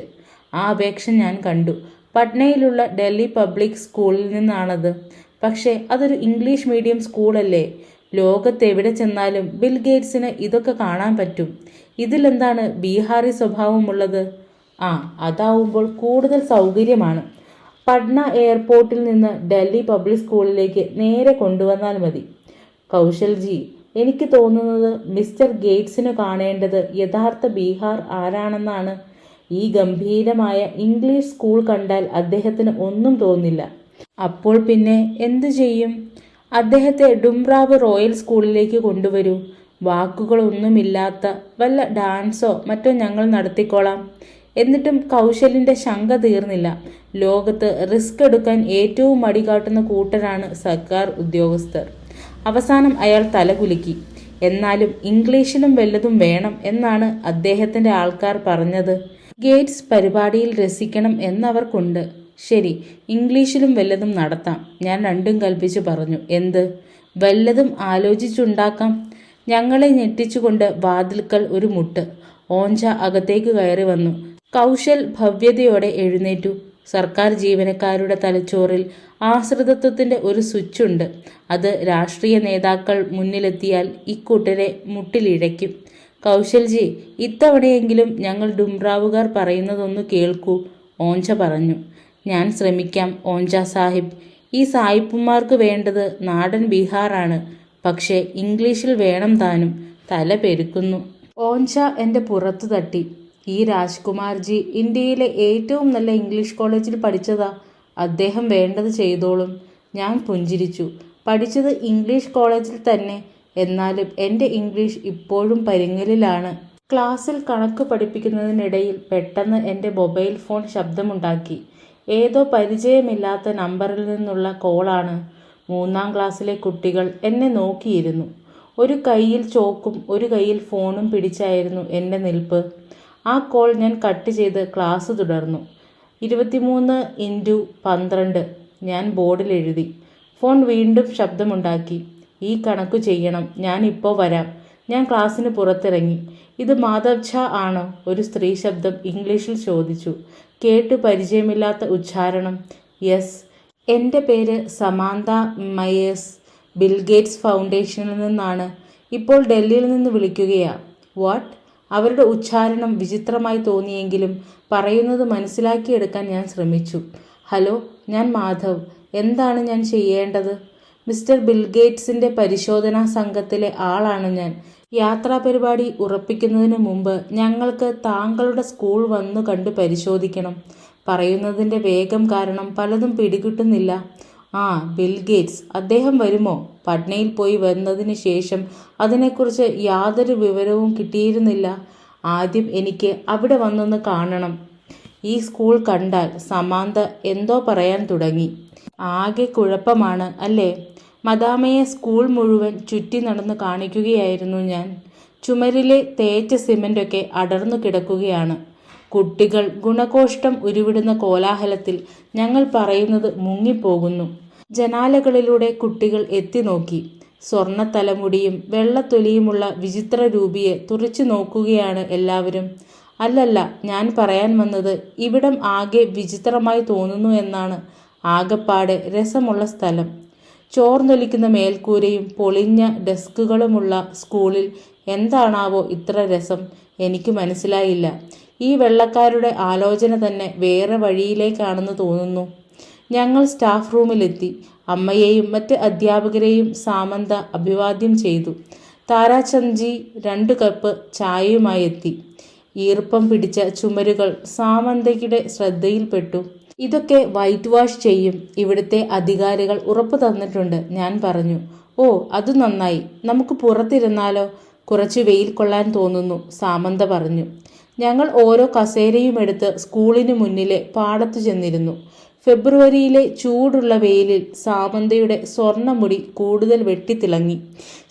ആ അപേക്ഷ ഞാൻ കണ്ടു. പട്നയിലുള്ള ഡൽഹി പബ്ലിക് സ്കൂളിൽ നിന്നാണത്. പക്ഷേ അതൊരു ഇംഗ്ലീഷ് മീഡിയം സ്കൂളല്ലേ? ലോകത്തെവിടെ ചെന്നാലും ബിൽ ഗേറ്റ്സിന് ഇതൊക്കെ കാണാൻ പറ്റും. ഇതിലെന്താണ് ബീഹാറി സ്വഭാവമുള്ളത്? അതാവുമ്പോൾ കൂടുതൽ സൗകര്യമാണ്. പട്ന എയർപോർട്ടിൽ നിന്ന് ഡൽഹി പബ്ലിക് സ്കൂളിലേക്ക് നേരെ കൊണ്ടുവന്നാൽ മതി. കൗശൽജി, എനിക്ക് തോന്നുന്നത് മിസ്റ്റർ ഗേറ്റ്സിനു കാണേണ്ടത് യഥാർത്ഥ ബീഹാർ ആരാണെന്നാണ്. ഈ ഗംഭീരമായ ഇംഗ്ലീഷ് സ്കൂൾ കണ്ടാൽ അദ്ദേഹത്തിന് ഒന്നും തോന്നില്ല. അപ്പോൾ പിന്നെ എന്തു ചെയ്യും? അദ്ദേഹത്തെ ഡുംറാവ് റോയൽ സ്കൂളിലേക്ക് കൊണ്ടുവരൂ. വാക്കുകളൊന്നുമില്ലാത്ത വല്ല ഡാൻസോ മറ്റോ ഞങ്ങൾ നടത്തിക്കോളാം. എന്നിട്ടും കൗശലിൻ്റെ ശങ്ക തീർന്നില്ല. ലോകത്ത് റിസ്ക് എടുക്കാൻ ഏറ്റവും മടികാട്ടുന്ന കൂട്ടരാണ് സർക്കാർ ഉദ്യോഗസ്ഥർ. അവസാനം അയാൾ തലകുലുക്കി. എന്നാലും ഇംഗ്ലീഷിലും വല്ലതും വേണം എന്നാണ് അദ്ദേഹത്തിൻ്റെ ആൾക്കാർ പറഞ്ഞത്. ഗേറ്റ്സ് പരിപാടിയിൽ രസിക്കണം എന്നവർക്കുണ്ട്. ശരി, ഇംഗ്ലീഷിലും വല്ലതും നടത്താം. ഞാൻ രണ്ടും കൽപ്പിച്ചു പറഞ്ഞു. എന്ത്? വല്ലതും ആലോചിച്ചുണ്ടാക്കാം. ഞങ്ങളെ ഞെട്ടിച്ചുകൊണ്ട് വാതിൽക്കൽ ഒരു മുട്ട്. ഓഞ്ച അകത്തേക്ക് കയറി വന്നു. കൗശൽ ഭവ്യതയോടെ എഴുന്നേറ്റു. സർക്കാർ ജീവനക്കാരുടെ തലച്ചോറിൽ ആശ്രിതത്വത്തിൻ്റെ ഒരു സ്വിച്ചുണ്ട്. അത് രാഷ്ട്രീയ നേതാക്കൾ മുന്നിലെത്തിയാൽ ഇക്കൂട്ടരെ മുട്ടിലിഴയ്ക്കും. കൗശൽജി, ഇത്തവണയെങ്കിലും ഞങ്ങൾ ഡുംറാവുകാർ പറയുന്നതൊന്നു കേൾക്കൂ, ഓഞ്ച പറഞ്ഞു. ഞാൻ ശ്രമിക്കാം ഓഞ്ച സാഹിബ്. ഈ സായിപ്പുമാർക്ക് വേണ്ടത് നാടൻ ബീഹാറാണ്. പക്ഷേ ഇംഗ്ലീഷിൽ വേണം താനും. തല പെരുക്കുന്നു. ഓഞ്ച എൻ്റെ പുറത്തു തട്ടി. ഈ രാജ്കുമാർജി ഇന്ത്യയിലെ ഏറ്റവും നല്ല ഇംഗ്ലീഷ് കോളേജിൽ പഠിച്ചതാ. അദ്ദേഹം വേണ്ടത് ചെയ്തോളും. ഞാൻ പുഞ്ചിരിച്ചു. പഠിച്ചത് ഇംഗ്ലീഷ് കോളേജിൽ തന്നെ. എന്നാലും എൻ്റെ ഇംഗ്ലീഷ് ഇപ്പോഴും പരിങ്ങലിലാണ്. ക്ലാസ്സിൽ കണക്ക് പഠിപ്പിക്കുന്നതിനിടയിൽ പെട്ടെന്ന് എൻ്റെ മൊബൈൽ ഫോൺ ശബ്ദമുണ്ടാക്കി. ഏതോ പരിചയമില്ലാത്ത നമ്പറിൽ നിന്നുള്ള കോളാണ്. 3-ാം ക്ലാസ്സിലെ കുട്ടികൾ എന്നെ നോക്കിയിരുന്നു. ഒരു കൈയിൽ ചോക്കും ഒരു കൈയിൽ ഫോണും പിടിച്ചായിരുന്നു എൻ്റെ നിൽപ്പ്. ആ കോൾ ഞാൻ കട്ട് ചെയ്ത് ക്ലാസ് തുടർന്നു. 23x12 ഞാൻ ബോർഡിൽ എഴുതി. ഫോൺ വീണ്ടും ശബ്ദമുണ്ടാക്കി. ഈ കണക്കു ചെയ്യണം. ഞാൻ ഇപ്പോൾ വരാം. ഞാൻ ക്ലാസ്സിന് പുറത്തിറങ്ങി. ഇത് മാധവ് ഝാ ആണോ? ഒരു സ്ത്രീ ശബ്ദം ഇംഗ്ലീഷിൽ ചോദിച്ചു. കേട്ടു പരിചയമില്ലാത്ത ഉച്ചാരണം. യെസ്. എൻ്റെ പേര് സമാന്ത മയേഴ്സ്. ബിൽ ഗേറ്റ്സ് ഫൗണ്ടേഷനിൽ നിന്നാണ്. ഇപ്പോൾ ഡൽഹിയിൽ നിന്ന് വിളിക്കുകയാ. വാട്ട്? അവരുടെ ഉച്ചാരണം വിചിത്രമായി തോന്നിയെങ്കിലും പറയുന്നത് മനസ്സിലാക്കിയെടുക്കാൻ ഞാൻ ശ്രമിച്ചു. ഹലോ, ഞാൻ മാധവ്. എന്താണ് ഞാൻ ചെയ്യേണ്ടത്? മിസ്റ്റർ ബിൽ ഗേറ്റ്സിൻ്റെ പരിശോധനാ സംഘത്തിലെ ആളാണ് ഞാൻ. യാത്രാ പരിപാടി ഉറപ്പിക്കുന്നതിന് മുമ്പ് ഞങ്ങൾക്ക് താങ്കളുടെ സ്കൂൾ വന്നു കണ്ട് പരിശോധിക്കണം. പറയുന്നതിൻ്റെ വേഗം കാരണം പലതും പിടികിട്ടുന്നില്ല. Bill Gates. അദ്ദേഹം വരുമോ? പട്നയിൽ പോയി വന്നതിന് ശേഷം അതിനെക്കുറിച്ച് യാതൊരു വിവരവും കിട്ടിയിരുന്നില്ല. ആദ്യം എനിക്ക് അവിടെ വന്നൊന്ന് കാണണം. ഈ സ്കൂൾ കണ്ടാൽ സമാന്ത എന്തോ പറയാൻ തുടങ്ങി. ആകെ കുഴപ്പമാണ് അല്ലേ? മദാമയെ സ്കൂൾ മുഴുവൻ ചുറ്റി നടന്ന് കാണിക്കുകയായിരുന്നു ഞാൻ. ചുമരിലെ തേച്ച സിമൻ്റൊക്കെ അടർന്നു കിടക്കുകയാണ്. കുട്ടികൾ ഗുണകോഷ്ടം ഉരുവിടുന്ന കോലാഹലത്തിൽ ഞങ്ങൾ പറയുന്നത് മുങ്ങിപ്പോകുന്നു. ജനാലകളിലൂടെ കുട്ടികൾ എത്തി നോക്കി. സ്വർണ്ണ തലമുടിയും വെള്ളത്തൊലിയുമുള്ള വിചിത്ര രൂപിയെ തുറിച്ചു നോക്കുകയാണ് എല്ലാവരും. അല്ലല്ല, ഞാൻ പറയാൻ വന്നത് ഇവിടം ആകെ വിചിത്രമായി തോന്നുന്നു എന്നാണ്. ആകപ്പാടെ രസമുള്ള സ്ഥലം. ചോർന്നൊലിക്കുന്ന മേൽക്കൂരയും പൊളിഞ്ഞ ഡെസ്കുകളുമുള്ള സ്കൂളിൽ എന്താണാവോ ഇത്ര രസം? എനിക്ക് മനസ്സിലായില്ല. ഈ വെള്ളക്കാരുടെ ആലോചന തന്നെ വേറെ വഴിയിലേക്കാണെന്ന് തോന്നുന്നു. ഞങ്ങൾ സ്റ്റാഫ് റൂമിലെത്തി. അമ്മയെയും മറ്റ് അധ്യാപകരെയും സാമന്ത അഭിവാദ്യം ചെയ്തു. താരാചന്ദ്ജി 2 കപ്പ് ചായയുമായി എത്തി. ഈർപ്പം പിടിച്ച ചുമരുകൾ സാമന്തയുടെ ശ്രദ്ധയിൽപ്പെട്ടു. ഇതൊക്കെ വൈറ്റ് വാഷ് ചെയ്യും. ഇവിടുത്തെ അധികാരികൾ ഉറപ്പു തന്നിട്ടുണ്ട്, ഞാൻ പറഞ്ഞു. ഓ, അത് നന്നായി. നമുക്ക് പുറത്തിരുന്നാലോ? കുറച്ച് വെയിൽ കൊള്ളാൻ തോന്നുന്നു, സാമന്ത പറഞ്ഞു. ഞങ്ങൾ ഓരോ കസേരയും എടുത്ത് സ്കൂളിന് മുന്നിലെ പാടത്തു ചെന്നിരുന്നു. ഫെബ്രുവരിയിലെ ചൂടുള്ള വെയിലിൽ സാമന്തയുടെ സ്വർണ്ണമുടി കൂടുതൽ വെട്ടിത്തിളങ്ങി.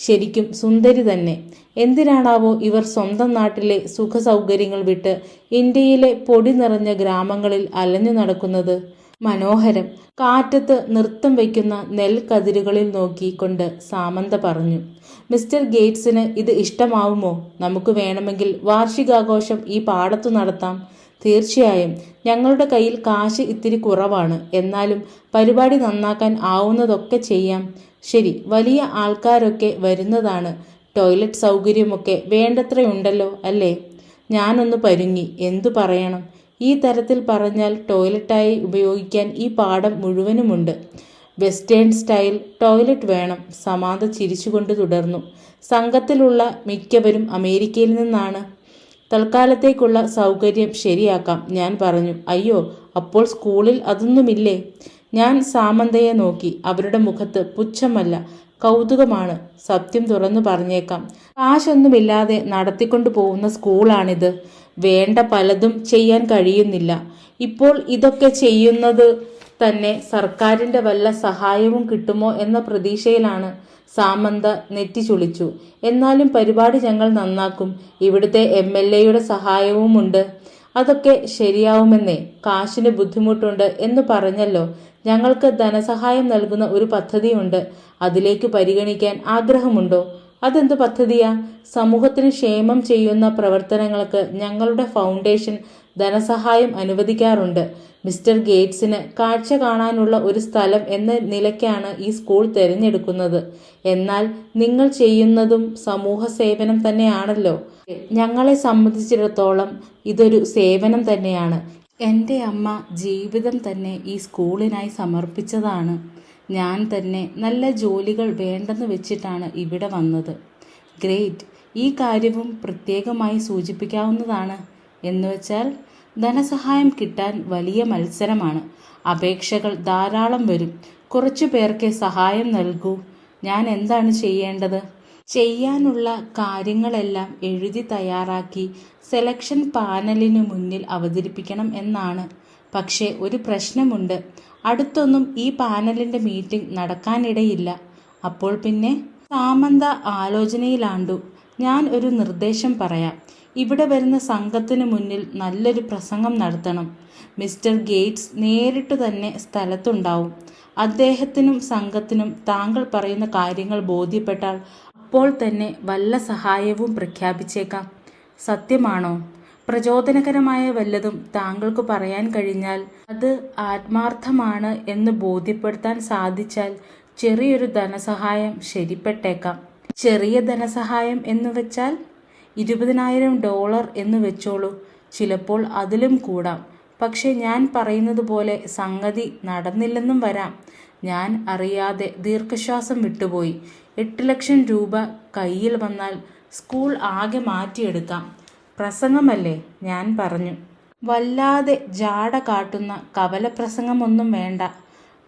ശരിക്കും സുന്ദരി തന്നെ. എന്തിനാണാവോ ഇവർ സ്വന്തം നാട്ടിലെ സുഖസൗകര്യങ്ങൾ വിട്ട് ഇന്ത്യയിലെ പൊടി നിറഞ്ഞ ഗ്രാമങ്ങളിൽ അലഞ്ഞു നടക്കുന്നത്? മനോഹരം. കാറ്റത്ത് നൃത്തം വയ്ക്കുന്ന നെൽക്കതിരുകളിൽ നോക്കിക്കൊണ്ട് സാമന്ത പറഞ്ഞു. മിസ്റ്റർ ഗേറ്റ്സിന് ഇത് ഇഷ്ടമാവുമോ? നമുക്ക് വേണമെങ്കിൽ വാർഷികാഘോഷം ഈ പാടത്തു നടത്താം. തീർച്ചയായും. ഞങ്ങളുടെ കയ്യിൽ കാശ് ഇത്തിരി കുറവാണ്. എന്നാലും പരിപാടി നന്നാക്കാൻ ആവുന്നതൊക്കെ ചെയ്യാം. ശരി, വലിയ ആൾക്കാരൊക്കെ വരുന്നതാണ്. ടോയ്ലറ്റ് സൗകര്യമൊക്കെ വേണ്ടത്രയുണ്ടല്ലോ അല്ലേ? ഞാനൊന്ന് പരുങ്ങി. എന്തു പറയണം? ഈ തരത്തിൽ പറഞ്ഞാൽ ടോയ്ലറ്റായി ഉപയോഗിക്കാൻ ഈ പാടം മുഴുവനുമുണ്ട്. വെസ്റ്റേൺ സ്റ്റൈൽ ടോയ്ലറ്റ് വേണം. സമാന്ത ചിരിച്ചുകൊണ്ട് തുടർന്നു. സംഘത്തിലുള്ള മിക്കവരും അമേരിക്കയിൽ നിന്നാണ്. തൽക്കാലത്തേക്കുള്ള സൗകര്യം ശരിയാക്കാം, ഞാൻ പറഞ്ഞു. അയ്യോ, അപ്പോൾ സ്കൂളിൽ അതൊന്നുമില്ലേ? ഞാൻ സാമന്തയെ നോക്കി. അവരുടെ മുഖത്ത് പുച്ഛമല്ല, കൗതുകമാണ്. സത്യം തുറന്നു പറഞ്ഞേക്കാം, കാശൊന്നുമില്ലാതെ നടത്തിക്കൊണ്ടു പോകുന്ന സ്കൂളാണിത്. വേണ്ട പലതും ചെയ്യാൻ കഴിയുന്നില്ല. ഇപ്പോൾ ഇതൊക്കെ ചെയ്യുന്നത് തന്നെ സർക്കാരിൻ്റെ വല്ല സഹായവും കിട്ടുമോ എന്ന പ്രതീക്ഷയിലാണ്. സാമന്ത നെറ്റി ചുളിച്ചു. എന്നാലും പരിപാടി ഞങ്ങൾ നന്നാക്കും. ഇവിടുത്തെ MLA-യുടെ സഹായവുമുണ്ട്. അതൊക്കെ ശരിയാവുമെന്നേ. കാശിന് ബുദ്ധിമുട്ടുണ്ട് എന്ന് പറഞ്ഞല്ലോ. ഞങ്ങൾക്ക് ധനസഹായം നൽകുന്ന ഒരു പദ്ധതിയുണ്ട്. അതിലേക്ക് പരിഗണിക്കാൻ ആഗ്രഹമുണ്ടോ? അതെന്ത് പദ്ധതിയാ? സമൂഹത്തിന് ക്ഷേമം ചെയ്യുന്ന പ്രവർത്തനങ്ങൾക്ക് ഞങ്ങളുടെ ഫൗണ്ടേഷൻ ധനസഹായം അനുവദിക്കാറുണ്ട്. മിസ്റ്റർ ഗേറ്റ്സിന് കാഴ്ച കാണാനുള്ള ഒരു സ്ഥലം എന്ന നിലയ്ക്കാണ് ഈ സ്കൂൾ തിരഞ്ഞെടുക്കുന്നത്. എന്നാൽ നിങ്ങൾ ചെയ്യുന്നതും സമൂഹ സേവനം തന്നെയാണല്ലോ. ഞങ്ങളെ സംബന്ധിച്ചിടത്തോളം ഇതൊരു സേവനം തന്നെയാണ്. എൻ്റെ അമ്മ ജീവിതം തന്നെ ഈ സ്കൂളിനായി സമർപ്പിച്ചതാണ്. ഞാൻ തന്നെ നല്ല ജോലികൾ വേണ്ടെന്ന് വെച്ചിട്ടാണ് ഇവിടെ വന്നത്. ഗ്രേറ്റ്. ഈ കാര്യവും പ്രത്യേകമായി സൂചിപ്പിക്കാവുന്നതാണ്. എന്നുവെച്ചാൽ ധനസഹായം കിട്ടാൻ വലിയ മത്സരമാണ്. അപേക്ഷകൾ ധാരാളം വരും. കുറച്ചു പേർക്ക് സഹായം നൽകൂ. ഞാൻ എന്താണ് ചെയ്യേണ്ടത്? ചെയ്യാനുള്ള കാര്യങ്ങളെല്ലാം എഴുതി തയ്യാറാക്കി സെലക്ഷൻ പാനലിന് മുന്നിൽ അവതരിപ്പിക്കണം എന്നാണ്. പക്ഷേ ഒരു പ്രശ്നമുണ്ട്. അടുത്തൊന്നും ഈ പാനലിൻ്റെ മീറ്റിംഗ് നടക്കാനിടയില്ല. അപ്പോൾ പിന്നെ? സാമന്ത ആലോചനയിലാണ്ടു. ഞാൻ ഒരു നിർദ്ദേശം പറയാം. ഇവിടെ വരുന്ന സംഘത്തിനു മുന്നിൽ നല്ലൊരു പ്രസംഗം നടത്തണം. മിസ്റ്റർ ഗേറ്റ്സ് നേരിട്ടു തന്നെ സ്ഥലത്തുണ്ടാവും. അദ്ദേഹത്തിനും സംഘത്തിനും താങ്കൾ പറയുന്ന കാര്യങ്ങൾ ബോധ്യപ്പെട്ടാൽ അപ്പോൾ തന്നെ വല്ല സഹായവും പ്രഖ്യാപിച്ചേക്കാം. സത്യമാണോ? പ്രചോദനകരമായ വല്ലതും താങ്കൾക്ക് പറയാൻ കഴിഞ്ഞാൽ, അത് ആത്മാർത്ഥമാണ് എന്ന് ബോധ്യപ്പെടുത്താൻ സാധിച്ചാൽ ചെറിയൊരു ധനസഹായം ശരിപ്പെട്ടേക്കാം. ചെറിയ ധനസഹായം എന്ന് വെച്ചാൽ $20,000 എന്ന് വെച്ചോളൂ. ചിലപ്പോൾ അതിലും കൂടാം. പക്ഷെ ഞാൻ പറയുന്നത് പോലെ സംഗതി നടന്നില്ലെന്നും വരാം. ഞാൻ അറിയാതെ ദീർഘശ്വാസം വിട്ടുപോയി. 8 ലക്ഷം രൂപ കയ്യിൽ വന്നാൽ സ്കൂൾ ആകെ മാറ്റിയെടുക്കാം. പ്രസംഗമല്ലേ, ഞാൻ പറഞ്ഞു. വല്ലാതെ ജാട കാട്ടുന്ന കവലപ്രസംഗമൊന്നും വേണ്ട.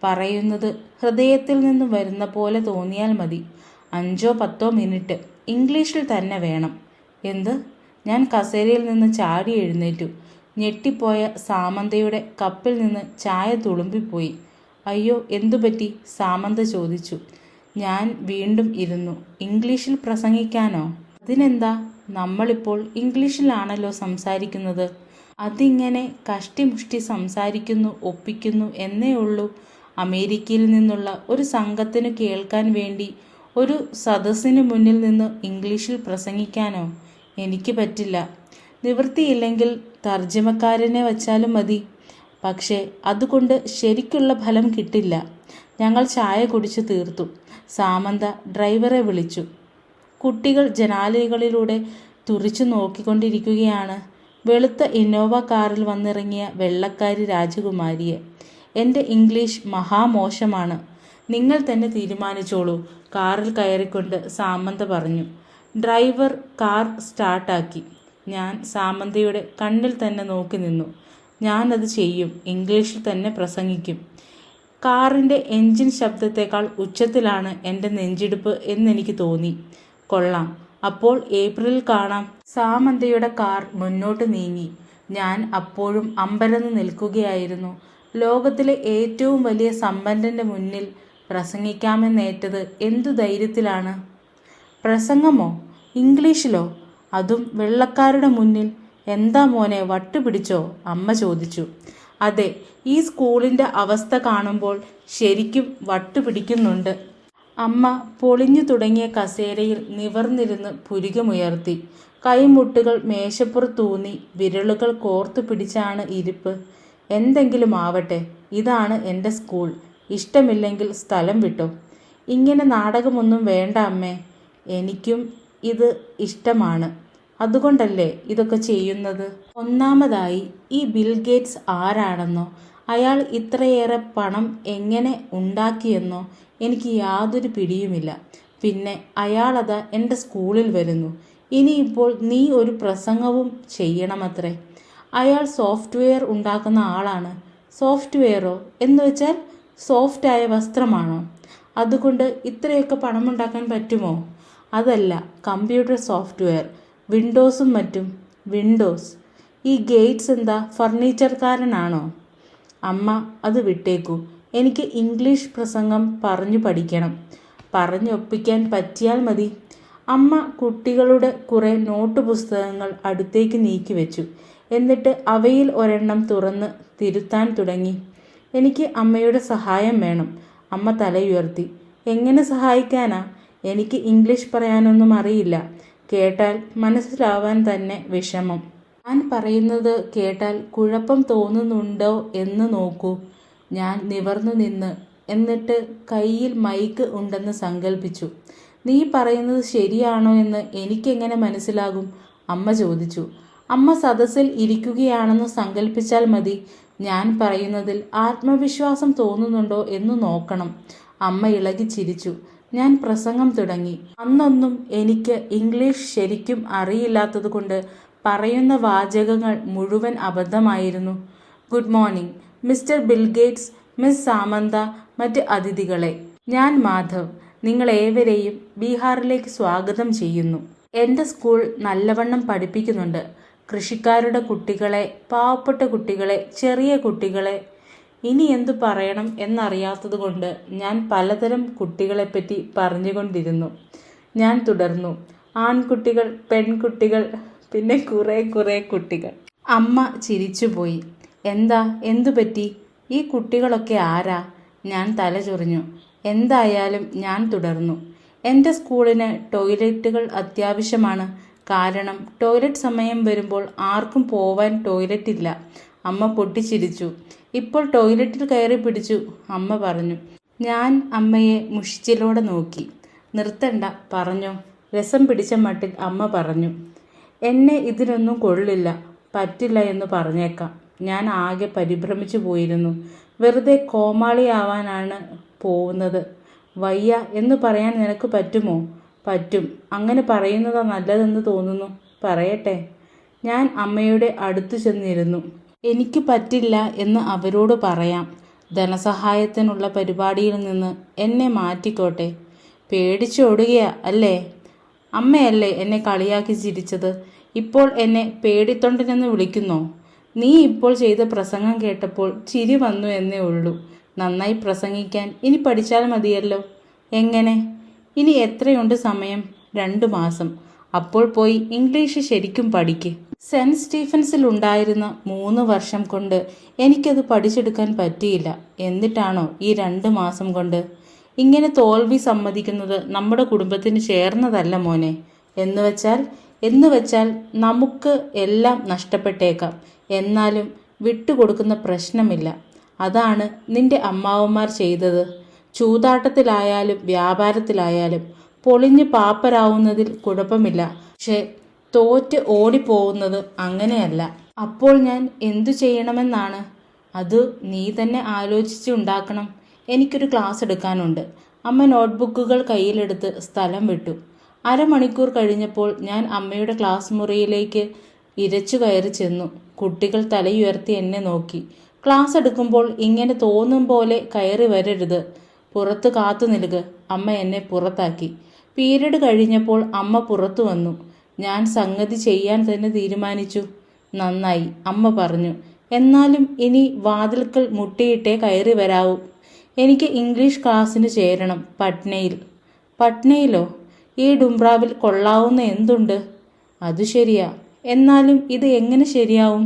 പറയുന്നത് ഹൃദയത്തിൽ നിന്ന് വരുന്ന പോലെ തോന്നിയാൽ മതി. 5-10 മിനിറ്റ് ഇംഗ്ലീഷിൽ തന്നെ വേണം. എന്ത്? ഞാൻ കസേരയിൽ നിന്ന് ചാടി എഴുന്നേറ്റു. ഞെട്ടിപ്പോയ സാമന്തയുടെ കപ്പിൽ നിന്ന് ചായ തുളുമ്പിപ്പോയി. അയ്യോ, എന്തുപറ്റി? സാമന്ത ചോദിച്ചു. ഞാൻ വീണ്ടും ഇരുന്നു. ഇംഗ്ലീഷിൽ പ്രസംഗിക്കാനോ? അതിനെന്താ, നമ്മളിപ്പോൾ ഇംഗ്ലീഷിലാണല്ലോ സംസാരിക്കുന്നത്. അതിങ്ങനെ കഷ്ടിമുഷ്ടി സംസാരിക്കുന്നു, ഒപ്പിക്കുന്നു എന്നേ ഉള്ളൂ. അമേരിക്കയിൽ നിന്നുള്ള ഒരു സംഘത്തിന് കേൾക്കാൻ വേണ്ടി ഒരു സദസ്സിന് മുന്നിൽ നിന്ന് ഇംഗ്ലീഷിൽ പ്രസംഗിക്കാനോ? എനിക്ക് പറ്റില്ല. നിവൃത്തിയില്ലെങ്കിൽ തർജ്ജമക്കാരനെ വച്ചാലും മതി. പക്ഷേ അതുകൊണ്ട് ശരിക്കുള്ള ഫലം കിട്ടില്ല. ഞങ്ങൾ ചായ കുടിച്ചു തീർത്തു. സാമന്ത ഡ്രൈവറെ വിളിച്ചു. കുട്ടികൾ ജനാലകളിലൂടെ തുറിച്ചു നോക്കിക്കൊണ്ടിരിക്കുകയാണ്. വെളുത്ത ഇന്നോവ കാറിൽ വന്നിറങ്ങിയ വെള്ളക്കാരി രാജകുമാരിയെ. എൻ്റെ ഇംഗ്ലീഷ് മഹാമോശമാണ്. നിങ്ങൾ തന്നെ തീരുമാനിച്ചോളൂ, കാറിൽ കയറിക്കൊണ്ട് സാമന്ത പറഞ്ഞു. Driver car സ്റ്റാർട്ടാക്കി. ഞാൻ സാമന്തയുടെ കണ്ണിൽ തന്നെ നോക്കി നിന്നു. ഞാനത് ചെയ്യും. ഇംഗ്ലീഷിൽ തന്നെ പ്രസംഗിക്കും. കാറിൻ്റെ എൻജിൻ ശബ്ദത്തേക്കാൾ ഉച്ചത്തിലാണ് എൻ്റെ നെഞ്ചിടിപ്പ് എന്നെനിക്ക് തോന്നി. കൊള്ളാം, അപ്പോൾ ഏപ്രിലിൽ കാണാം. സാമന്തയുടെ കാർ മുന്നോട്ട് നീങ്ങി. ഞാൻ അപ്പോഴും അമ്പരന്ന് നിൽക്കുകയായിരുന്നു. ലോകത്തിലെ ഏറ്റവും വലിയ സമ്പന്നൻ്റെ മുന്നിൽ പ്രസംഗിക്കാമെന്നേറ്റത് എന്തു ധൈര്യത്തിലാണ്! പ്രസംഗമോ? ഇംഗ്ലീഷിലോ? അതും വെള്ളക്കാരുടെ മുന്നിൽ? എന്താ മോനെ, വട്ടുപിടിച്ചോ? അമ്മ ചോദിച്ചു. അതെ, ഈ സ്കൂളിൻ്റെ അവസ്ഥ കാണുമ്പോൾ ശരിക്കും വട്ടുപിടിക്കുന്നുണ്ട്. അമ്മ പൊളിഞ്ഞു തുടങ്ങിയ കസേരയിൽ നിവർന്നിരുന്ന് പുരികമുയർത്തി. കൈമുട്ടുകൾ മേശപ്പുറത്തൂന്നി വിരലുകൾ കോർത്തു പിടിച്ചാണ് ഇരിപ്പ്. എന്തെങ്കിലും ആവട്ടെ, ഇതാണ് എൻ്റെ സ്കൂൾ. ഇഷ്ടമില്ലെങ്കിൽ സ്ഥലം വിട്ടോ. ഇങ്ങനെ നാടകമൊന്നും വേണ്ട അമ്മേ. എനിക്കും ഇത് ഇഷ്ടമാണ്. അതുകൊണ്ടല്ലേ ഇതൊക്കെ ചെയ്യുന്നത്. ഒന്നാമതായി ഈ ബിൽ ഗേറ്റ്സ് ആരാണെന്നോ അയാൾ ഇത്രയേറെ പണം എങ്ങനെ ഉണ്ടാക്കിയെന്നോ എനിക്ക് യാതൊരു പിടിയുമില്ല. പിന്നെ അയാളതാ എൻ്റെ സ്കൂളിൽ വരുന്നു. ഇനിയിപ്പോൾ നീ ഒരു പ്രസംഗവും ചെയ്യണമത്രേ. അയാൾ സോഫ്റ്റ്വെയർ ഉണ്ടാക്കുന്ന ആളാണ്. സോഫ്റ്റ്വെയറോ എന്ന് വെച്ചാൽ സോഫ്റ്റായ വസ്ത്രമാണോ? അതുകൊണ്ട് ഇത്രയൊക്കെ പണമുണ്ടാക്കാൻ പറ്റുമോ? അതല്ല, കമ്പ്യൂട്ടർ സോഫ്റ്റ്വെയർ, വിൻഡോസും മറ്റും. വിൻഡോസ്. ഈ ഗേറ്റ്സ് എന്താ ഫർണിച്ചർക്കാരനാണോ? അമ്മ അത് വിട്ടേക്കൂ. എനിക്ക് ഇംഗ്ലീഷ് പ്രസംഗം പറഞ്ഞു പഠിക്കണം. പറഞ്ഞൊപ്പിക്കാൻ പറ്റിയാൽ മതി. അമ്മ കുട്ടികളുടെ കുറേ നോട്ട് പുസ്തകങ്ങൾ അടുത്തേക്ക് നീക്കി വെച്ചു. എന്നിട്ട് അവയിൽ ഒരെണ്ണം തുറന്ന് തിരുത്താൻ തുടങ്ങി. എനിക്ക് അമ്മയുടെ സഹായം വേണം. അമ്മ തലയുയർത്തി. എങ്ങനെ സഹായിക്കാനാ? എനിക്ക് ഇംഗ്ലീഷ് പറയാനൊന്നും അറിയില്ല. കേട്ടാൽ മനസ്സിലാവാൻ തന്നെ വിഷമം. ഞാൻ പറയുന്നത് കേട്ടാൽ കുഴപ്പം തോന്നുന്നുണ്ടോ എന്ന് നോക്കൂ. ഞാൻ നിവർന്നു നിന്ന് എന്നിട്ട് കയ്യിൽ മൈക്ക് ഉണ്ടെന്ന് സങ്കല്പിച്ചു. നീ പറയുന്നത് ശരിയാണോ എന്ന് എനിക്കെങ്ങനെ മനസ്സിലാകും? അമ്മ ചോദിച്ചു. അമ്മ സദസ്സിൽ ഇരിക്കുകയാണെന്ന് സങ്കല്പിച്ചാൽ മതി. ഞാൻ പറയുന്നതിൽ ആത്മവിശ്വാസം തോന്നുന്നുണ്ടോ എന്ന് നോക്കണം. അമ്മ ഇളകി ചിരിച്ചു. ഞാൻ പ്രസംഗം തുടങ്ങി. അന്നൊന്നും എനിക്ക് ഇംഗ്ലീഷ് ശരിക്കും അറിയില്ലാത്തതുകൊണ്ട് പറയുന്ന വാചകങ്ങൾ മുഴുവൻ അബദ്ധമായിരുന്നു. Good morning mister bill Gates, miss Samantha, മറ്റ് അതിഥികളെ. ഞാൻ മാധവ് നിങ്ങളേവരെയും ബീഹാറിലേക്ക് സ്വാഗതം ചെയ്യുന്നു. എൻ്റെ സ്കൂൾ നല്ലവണ്ണം പഠിപ്പിക്കുന്നുണ്ട്. കൃഷിക്കാരുടെ കുട്ടികളെ, പാവപ്പെട്ട കുട്ടികളെ, ചെറിയ കുട്ടികളെ. ഇനി എന്തു പറയണം എന്നറിയാത്തതുകൊണ്ട് ഞാൻ പലതരം കുട്ടികളെപ്പറ്റി പറഞ്ഞുകൊണ്ടിരുന്നു. ഞാൻ തുടർന്നു. ആൺകുട്ടികൾ, പെൺകുട്ടികൾ, പിന്നെ കുറേ കുട്ടികൾ. അമ്മ ചിരിച്ചുപോയി. എന്തു പറ്റി? ഈ കുട്ടികളൊക്കെ ആരാ? ഞാൻ തല ചൊറിഞ്ഞു. എന്തായാലും ഞാൻ തുടർന്നു. എൻ്റെ സ്കൂളിന് ടോയ്ലറ്റുകൾ അത്യാവശ്യമാണ്. കാരണം ടോയ്ലറ്റ് സമയം വരുമ്പോൾ ആർക്കും പോവാൻ ടോയ്ലറ്റില്ല. അമ്മ പൊട്ടിച്ചിരിച്ചു. ഇപ്പോൾ ടോയ്ലറ്റിൽ കയറി പിടിച്ചു, അമ്മ പറഞ്ഞു. ഞാൻ അമ്മയെ മുഷിച്ചിലോടെ നോക്കി. നിർത്തണ്ട, പറഞ്ഞോ. രസം പിടിച്ച മട്ടിൽ അമ്മ പറഞ്ഞു. എന്നെ ഇതിനൊന്നും കൊള്ളില്ല, പറ്റില്ല എന്ന് പറഞ്ഞേക്കാം. ഞാൻ ആകെ പരിഭ്രമിച്ചു പോയിരുന്നു. വെറുതെ കോമാളിയാവാനാണ് പോകുന്നത്. വയ്യ എന്ന് പറയാൻ നിനക്ക് പറ്റുമോ? പറ്റും. അങ്ങനെ പറയുന്നതാ നല്ലതെന്ന് തോന്നുന്നു. പറയട്ടെ. ഞാൻ അമ്മയുടെ അടുത്തു ചെന്നിരുന്നു. എനിക്ക് പറ്റില്ല എന്ന് അവരോട് പറയാം. ധനസഹായത്തിനുള്ള പരിപാടിയിൽ നിന്ന് എന്നെ മാറ്റിക്കോട്ടെ. പേടിച്ചോടുകയാ അല്ലേ? അമ്മയല്ലേ എന്നെ കളിയാക്കി ചിരിച്ചത്. ഇപ്പോൾ എന്നെ പേടിത്തൊണ്ടനെന്ന് വിളിക്കുന്നോ? നീ ഇപ്പോൾ ചെയ്ത പ്രസംഗം കേട്ടപ്പോൾ ചിരി വന്നു എന്നേ ഉള്ളൂ. നന്നായി പ്രസംഗിക്കാൻ ഇനി പഠിച്ചാൽ മതിയല്ലോ. എങ്ങനെ? ഇനി എത്രയുണ്ട് സമയം? 2 മാസം. അപ്പോൾ പോയി ഇംഗ്ലീഷ് ശരിക്കും പഠിക്ക്. സെൻറ്റ് സ്റ്റീഫൻസിൽ ഉണ്ടായിരുന്ന 3 വർഷം കൊണ്ട് എനിക്കത് പഠിച്ചെടുക്കാൻ പറ്റിയില്ല. എന്നിട്ടാണോ ഈ 2 മാസം കൊണ്ട്? ഇങ്ങനെ തോൽവി സമ്മതിക്കുന്നത് നമ്മുടെ കുടുംബത്തിന് ചേർന്നതല്ല മോനെ. എന്നുവെച്ചാൽ നമുക്ക് എല്ലാം നഷ്ടപ്പെട്ടേക്കാം. എന്നാലും വിട്ടുകൊടുക്കുന്ന പ്രശ്നമില്ല. അതാണ് നിന്റെ അമ്മാവന്മാർ ചെയ്തത്. ചൂതാട്ടത്തിലായാലും വ്യാപാരത്തിലായാലും പൊളിഞ്ഞ് പാപ്പരാവുന്നതിൽ കുഴപ്പമില്ല. പക്ഷേ തോറ്റ് ഓടിപ്പോകുന്നത് അങ്ങനെയല്ല. അപ്പോൾ ഞാൻ എന്തു ചെയ്യണമെന്നാണ്? അത് നീ തന്നെ ആലോചിച്ചുണ്ടാക്കണം. എനിക്കൊരു ക്ലാസ് എടുക്കാനുണ്ട്. അമ്മ നോട്ട്ബുക്കുകൾ കയ്യിലെടുത്ത് സ്ഥലം വിട്ടു. 1/2 മണിക്കൂർ കഴിഞ്ഞപ്പോൾ ഞാൻ അമ്മയുടെ ക്ലാസ് മുറിയിലേക്ക് ഇരച്ചു കയറി ചെന്നു. കുട്ടികൾ തലയുയർത്തി എന്നെ നോക്കി. ക്ലാസ് എടുക്കുമ്പോൾ ഇങ്ങനെ തോന്നും പോലെ കയറി വരരുത്. പുറത്ത് കാത്തു നിൽക്ക്. അമ്മ എന്നെ പുറത്താക്കി. പീരീഡ് കഴിഞ്ഞപ്പോൾ അമ്മ പുറത്തു വന്നു. ഞാൻ സംഗതി ചെയ്യാൻ തന്നെ തീരുമാനിച്ചു. നന്നായി, അമ്മ പറഞ്ഞു. എന്നാലും ഇനി വാതിൽക്കൽ മുട്ടിയിട്ടേ കയറി വരാവൂ. എനിക്ക് ഇംഗ്ലീഷ് ക്ലാസ്സിന് ചേരണം പട്നയിൽ. പട്നയിലോ? ഈ ഡുംബ്രാവിൽ കൊള്ളാവുന്ന എന്തുണ്ട്? അത് ശരിയാ. എന്നാലും ഇത് എങ്ങനെ ശരിയാവും?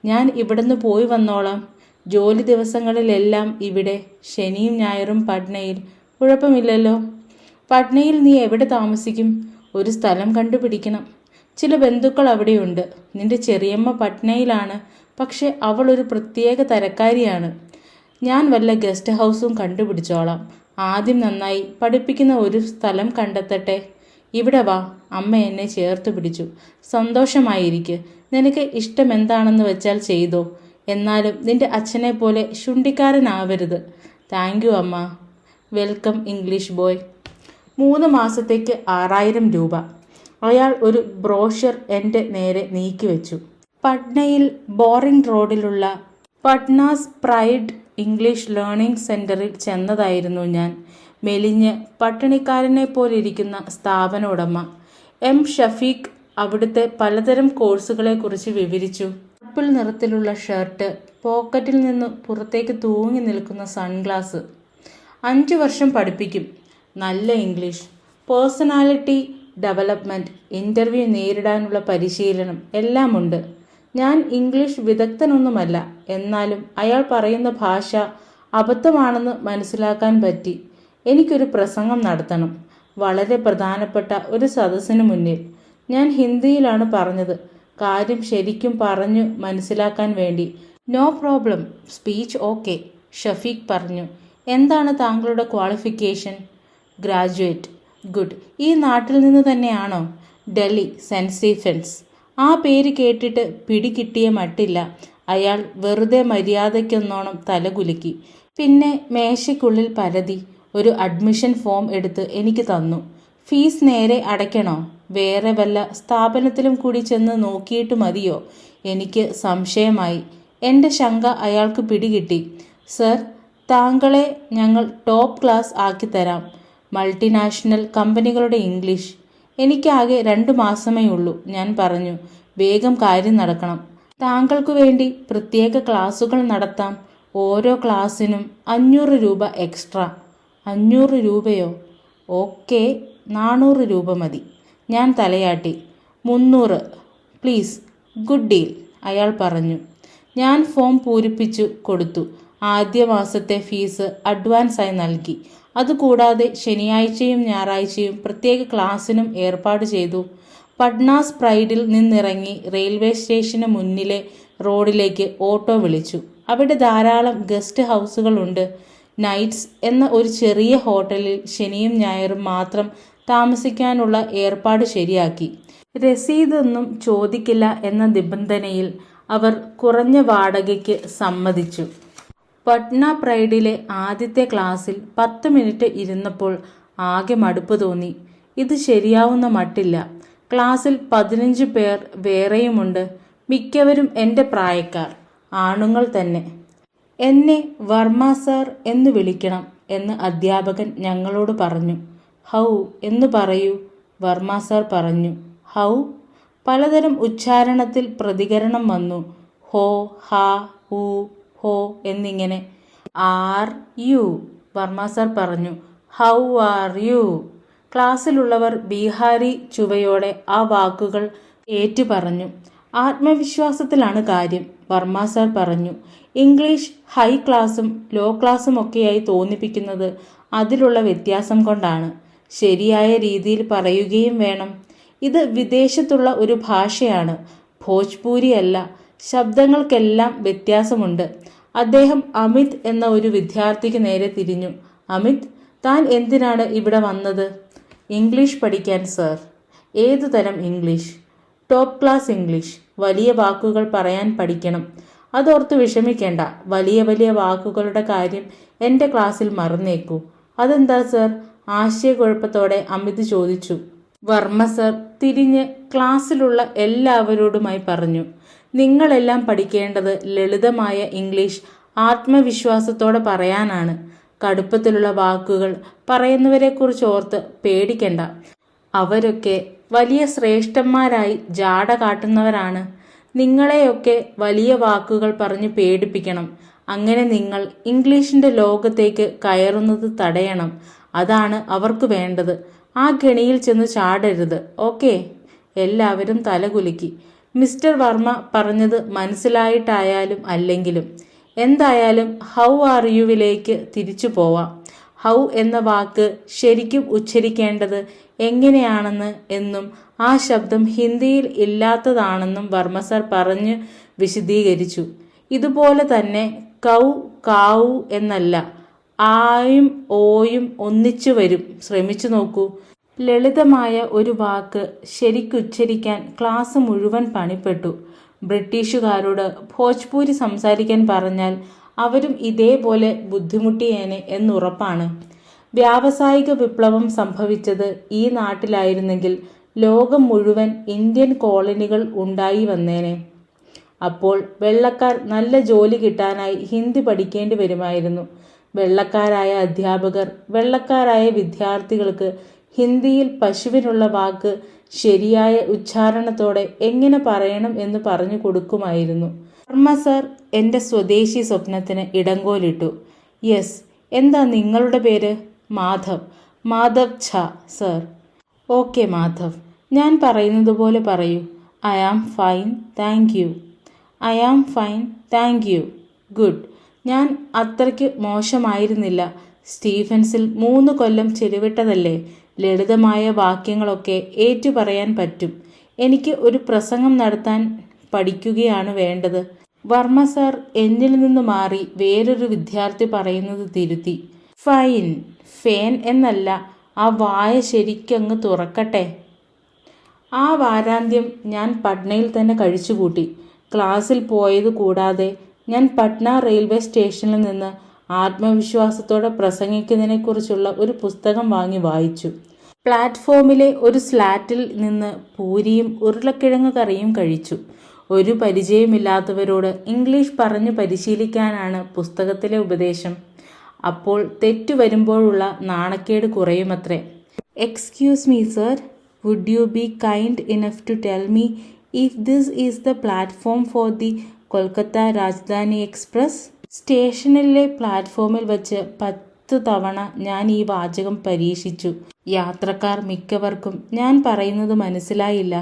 ഞാൻ ഇവിടുന്ന് പോയി വന്നോളാം. ജോലി ദിവസങ്ങളിലെല്ലാം ഇവിടെ. ശനിയും ഞായറും പട്നയിൽ. കുഴപ്പമില്ലല്ലോ. പട്നയിൽ നീ എവിടെ താമസിക്കും? ഒരു സ്ഥലം കണ്ടുപിടിക്കണം. ചില ബന്ധുക്കൾ അവിടെയുണ്ട്. നിന്റെ ചെറിയമ്മ പട്നയിലാണ്. പക്ഷെ അവൾ ഒരു പ്രത്യേക തരക്കാരിയാണ്. ഞാൻ വല്ല ഗസ്റ്റ് ഹൗസും കണ്ടുപിടിച്ചോളാം. ആദ്യം നന്നായി പഠിപ്പിക്കുന്ന ഒരു സ്ഥലം കണ്ടെത്തട്ടെ. ഇവിടെ വാ. അമ്മ എന്നെ ചേർത്ത് പിടിച്ചു. സന്തോഷമായിരിക്കെ. നിനക്ക് ഇഷ്ടമെന്താണെന്ന് വെച്ചാൽ ചെയ്തോ. എന്നാലും നിന്റെ അച്ഛനെ പോലെ ശുണ്ടിക്കാരനാവരുത്. താങ്ക് യു അമ്മ. Welcome English boy. 3 മാസത്തേക്ക് 6000 രൂപ. അയാൾ ഒരു ബ്രോഷർ എൻ്റെ നേരെ നീക്കിവെച്ചു. പട്നയിൽ ബോറിംഗ് റോഡിലുള്ള പട്നാസ് പ്രൈഡ് ഇംഗ്ലീഷ് ലേണിംഗ് സെൻറ്ററിൽ ചെന്നതായിരുന്നു ഞാൻ. മെലിഞ്ഞ് പട്ടിണിക്കാരനെ പോലിരിക്കുന്ന സ്ഥാപന ഉടമ എം ഷഫീഖ് അവിടുത്തെ പലതരം കോഴ്സുകളെക്കുറിച്ച് വിവരിച്ചു. പർപ്പിൾ നിറത്തിലുള്ള ഷർട്ട്, പോക്കറ്റിൽ നിന്ന് പുറത്തേക്ക് തൂങ്ങി നിൽക്കുന്ന സൺഗ്ലാസ്. 5 വർഷം പഠിപ്പിക്കും. നല്ല ഇംഗ്ലീഷ്, പേഴ്സണാലിറ്റി ഡെവലപ്മെൻറ്റ്, ഇൻ്റർവ്യൂ നേരിടാനുള്ള പരിശീലനം എല്ലാമുണ്ട്. ഞാൻ ഇംഗ്ലീഷ് വിദഗ്ധനൊന്നുമല്ല. എന്നാലും അയാൾ പറയുന്ന ഭാഷ അബദ്ധമാണെന്ന് മനസ്സിലാക്കാൻ പറ്റി. എനിക്കൊരു പ്രസംഗം നടത്തണം. വളരെ പ്രധാനപ്പെട്ട ഒരു സദസ്സിന് മുന്നിൽ. ഞാൻ ഹിന്ദിയിലാണ് പറഞ്ഞത്. കാര്യം ശരിക്കും പറഞ്ഞു മനസ്സിലാക്കാൻ വേണ്ടി. No problem, speech okay, Shafeeq പറഞ്ഞു. എന്താണ് താങ്കളുടെ ക്വാളിഫിക്കേഷൻ? ഗ്രാജുവേറ്റ്. ഗുഡ്. ഈ നാട്ടിൽ നിന്ന് തന്നെയാണോ? Delhi, Saint Stephen's. ആ പേര് കേട്ടിട്ട് പിടികിട്ടിയ മട്ടില്ല. അയാൾ വെറുതെ മര്യാദയ്ക്കൊന്നോണം തലകുലുക്കി. പിന്നെ മേശയ്ക്കുള്ളിൽ പരതി ഒരു അഡ്മിഷൻ ഫോം എടുത്ത് എനിക്ക് തന്നു. ഫീസ് നേരെ അടയ്ക്കണോ? വേറെ വല്ല സ്ഥാപനത്തിലും കൂടി ചെന്ന് നോക്കിയിട്ട് മതിയോ? എനിക്ക് സംശയമായി. എൻ്റെ ശങ്ക അയാൾക്ക് പിടികിട്ടി. സർ, താങ്കളെ ഞങ്ങൾ ടോപ്പ് ക്ലാസ് ആക്കി തരാം. മൾട്ടിനാഷണൽ കമ്പനികളുടെ ഇംഗ്ലീഷ്. എനിക്കാകെ 2 മാസമേ ഉള്ളൂ. ഞാൻ പറഞ്ഞു. വേഗം കാര്യം നടക്കണം. താങ്കൾക്കു വേണ്ടി പ്രത്യേക ക്ലാസുകൾ നടത്താം. ഓരോ ക്ലാസ്സിനും 500 രൂപ എക്സ്ട്രാ. 500 രൂപയോ? ഓക്കെ, 400 രൂപ മതി. ഞാൻ തലയാട്ടി. 300 പ്ലീസ്. ഗുഡ് ഡീൽ, അയാൾ പറഞ്ഞു. ഞാൻ ഫോം പൂരിപ്പിച്ചു കൊടുത്തു. ആദ്യ മാസത്തെ ഫീസ് അഡ്വാൻസായി നൽകി. അതുകൂടാതെ ശനിയാഴ്ചയും ഞായറാഴ്ചയും പ്രത്യേക ക്ലാസ്സിനും ഏർപ്പാട് ചെയ്തു. പട്നാസ് പ്രൈഡിൽ നിന്നിറങ്ങി റെയിൽവേ സ്റ്റേഷന് മുന്നിലെ റോഡിലേക്ക് ഓട്ടോ വിളിച്ചു. അവിടെ ധാരാളം ഗസ്റ്റ് ഹൗസുകളുണ്ട്. നൈറ്റ്സ് എന്ന ഒരു ചെറിയ ഹോട്ടലിൽ ശനിയും ഞായറും മാത്രം താമസിക്കാനുള്ള ഏർപ്പാട് ശരിയാക്കി. രസീതൊന്നും ചോദിക്കില്ല എന്ന നിബന്ധനയിൽ അവർ കുറഞ്ഞ വാടകയ്ക്ക് സമ്മതിച്ചു. പട്ന പ്രൈഡിലെ ആദ്യത്തെ ക്ലാസ്സിൽ 10 മിനിറ്റ് ഇരുന്നപ്പോൾ ആകെ മടുപ്പ് തോന്നി. ഇത് ശരിയാവുന്ന മട്ടില്ല. ക്ലാസ്സിൽ 15 പേർ വേറെയുമുണ്ട്. മിക്കവരും എൻ്റെ പ്രായക്കാർ, ആണുങ്ങൾ തന്നെ. എന്നെ വർമ്മ സാർ എന്ന് വിളിക്കണം എന്ന് അധ്യാപകൻ ഞങ്ങളോട് പറഞ്ഞു. ഹൗ എന്ന് പറയൂ, വർമ്മ സാർ പറഞ്ഞു. ഹൗ? പലതരം ഉച്ചാരണത്തിൽ പ്രതികരണം വന്നു. ഹോ, ഹാ, ഹൂ, ഹോ എന്നിങ്ങനെ. ആർ യു, വർമ്മ സാർ പറഞ്ഞു. How are you? ക്ലാസ്സിലുള്ളവർ ബീഹാരി ചുവയോടെ ആ വാക്കുകൾ ഏറ്റു പറഞ്ഞു. ആത്മവിശ്വാസത്തിലാണ് കാര്യം, വർമ്മ സാർ പറഞ്ഞു. ഇംഗ്ലീഷ് ഹൈ ക്ലാസും ലോ ക്ലാസും ഒക്കെയായി തോന്നിപ്പിക്കുന്നത് അതിലുള്ള വ്യത്യാസം കൊണ്ടാണ്. ശരിയായ രീതിയിൽ പറയുകയും വേണം. ഇത് വിദേശത്തുള്ള ഒരു ഭാഷയാണ്, ഭോജ്പൂരി അല്ല. ശബ്ദങ്ങൾക്കെല്ലാം വ്യത്യാസമുണ്ട്. അദ്ദേഹം അമിത് എന്ന ഒരു വിദ്യാർത്ഥിക്ക് നേരെ തിരിഞ്ഞു. അമിത്, താൻ എന്തിനാണ് ഇവിടെ വന്നത്? ഇംഗ്ലീഷ് പഠിക്കാൻ സർ. ഏതു തരം ഇംഗ്ലീഷ്? Top class English. വലിയ വാക്കുകൾ പറയാൻ പഠിക്കണം. അതോർത്ത് വിഷമിക്കേണ്ട. വലിയ വലിയ വാക്കുകളുടെ കാര്യം എൻ്റെ ക്ലാസ്സിൽ മറന്നേക്കൂ. അതെന്താ സർ? ആശയക്കുഴപ്പത്തോടെ അമിത് ചോദിച്ചു. വർമ്മ സർ തിരിഞ്ഞ് ക്ലാസ്സിലുള്ള എല്ലാവരോടുമായി പറഞ്ഞു. നിങ്ങളെല്ലാം പഠിക്കേണ്ടത് ലളിതമായ ഇംഗ്ലീഷ് ആത്മവിശ്വാസത്തോടെ പറയാനാണ്. കടുപ്പത്തിലുള്ള വാക്കുകൾ പറയുന്നവരെക്കുറിച്ച് ഓർത്ത് പേടിക്കണ്ട. അവരൊക്കെ വലിയ ശ്രേഷ്ഠന്മാരായി ജാട കാട്ടുന്നവരാണ്. നിങ്ങളെയൊക്കെ വലിയ വാക്കുകൾ പറഞ്ഞ് പേടിപ്പിക്കണം. അങ്ങനെ നിങ്ങൾ ഇംഗ്ലീഷിൻ്റെ ലോകത്തേക്ക് കയറുന്നത് തടയണം. അതാണ് അവർക്ക് വേണ്ടത്. ആ കെണിയിൽ ചെന്ന് ചാടരുത്. ഓക്കെ? എല്ലാവരും തലകുലുക്കി. മിസ്റ്റർ വർമ്മ പറഞ്ഞത് മനസ്സിലായിട്ടായാലും അല്ലെങ്കിലും എന്തായാലും ഹൗ ആർ യുവിലേക്ക് തിരിച്ചു പോവാം. ഹൗ എന്ന വാക്ക് ശരിക്കും ഉച്ചരിക്കേണ്ടത് എങ്ങനെയാണെന്ന് എന്നും ആ ശബ്ദം ഹിന്ദിയിൽ ഇല്ലാത്തതാണെന്നും വർമ്മ സർ പറഞ്ഞ് വിശദീകരിച്ചു. ഇതുപോലെ തന്നെ കൗ കാവു എന്നല്ല, ആയും ഓയും ഒന്നിച്ചു വരും. ശ്രമിച്ചു നോക്കൂ. ലളിതമായ ഒരു വാക്ക് ശരിക്കുച്ചരിക്കാൻ ക്ലാസ് മുഴുവൻ പണിപ്പെട്ടു. ബ്രിട്ടീഷുകാരോട് ഭോജ്പൂരി സംസാരിക്കാൻ പറഞ്ഞാൽ അവരും ഇതേപോലെ ബുദ്ധിമുട്ടിയേനെ എന്നുറപ്പാണ്. വ്യാവസായിക വിപ്ലവം സംഭവിച്ചത് ഈ നാട്ടിലായിരുന്നെങ്കിൽ ലോകം മുഴുവൻ ഇന്ത്യൻ കോളനികൾ ഉണ്ടായി വന്നേനെ. അപ്പോൾ വെള്ളക്കാർ നല്ല ജോലി കിട്ടാനായി ഹിന്ദി പഠിക്കേണ്ടി വരുമായിരുന്നു. വെള്ളക്കാരായ അധ്യാപകർ വെള്ളക്കാരായ വിദ്യാർത്ഥികൾക്ക് ഹിന്ദിയിൽ പശുവിനുള്ള വാക്ക് ശരിയായ ഉച്ചാരണത്തോടെ എങ്ങനെ പറയണം എന്ന് പറഞ്ഞു കൊടുക്കുമായിരുന്നു. വർമ്മ സർ എൻ്റെ സ്വദേശി സ്വപ്നത്തിന് ഇടങ്കോലിട്ടു. യെസ്, എന്താ നിങ്ങളുടെ പേര്? മാധവ്. മാധവ് ഝാ സർ. ഓക്കെ മാധവ്, ഞാൻ പറയുന്നത് പോലെ പറയൂ. I am fine thank you. I am fine thank you. Good. ഞാൻ അത്രയ്ക്ക് മോശമായിരുന്നില്ല. സ്റ്റീഫൻസിൽ 3 കൊല്ലം ചെലവിട്ടതല്ലേ. ലളിതമായ വാക്യങ്ങളൊക്കെ ഏറ്റുപറയാൻ പറ്റും. എനിക്ക് ഒരു പ്രസംഗം നടത്താൻ പഠിക്കുകയാണ് വേണ്ടത്. വർമ്മ സാർ എന്നിൽ നിന്ന് മാറി വേറൊരു വിദ്യാർത്ഥി പറയുന്നത് തിരുത്തി. ഫൈൻ, ഫേൻ എന്നല്ല, ആ വായ ശരിക്കങ്ങ് തുറക്കട്ടെ. ആ വാരാന്ത്യം ഞാൻ പട്നയിൽ തന്നെ കഴിച്ചുകൂട്ടി. ക്ലാസ്സിൽ പോയത് കൂടാതെ ഞാൻ പട്ന റെയിൽവേ സ്റ്റേഷനിൽ നിന്ന് ആത്മവിശ്വാസത്തോടെ പ്രസംഗിക്കുന്നതിനെക്കുറിച്ചുള്ള ഒരു പുസ്തകം വാങ്ങി വായിച്ചു. പ്ലാറ്റ്ഫോമിലെ ഒരു സ്ലാറ്റിൽ നിന്ന് പൂരിയും ഉരുളക്കിഴങ്ങ് കറിയും കഴിച്ചു. ഒരു പരിചയമില്ലാത്തവരോട് ഇംഗ്ലീഷ് പറഞ്ഞു പരിശീലിക്കാനാണ് പുസ്തകത്തിലെ ഉപദേശം. അപ്പോൾ തെറ്റു വരുമ്പോഴുള്ള നാണക്കേട് കുറയുമത്രേ. Excuse me sir, would you be kind enough to tell me if this is the platform for the Kolkata Rajdhani express? സ്റ്റേഷനിലെ പ്ലാറ്റ്ഫോമിൽ വച്ച് 10 തവണ ഞാൻ ഈ വാചകം പരീക്ഷിച്ചു. യാത്രക്കാർ മിക്കവർക്കും ഞാൻ പറയുന്നത് മനസ്സിലായില്ല.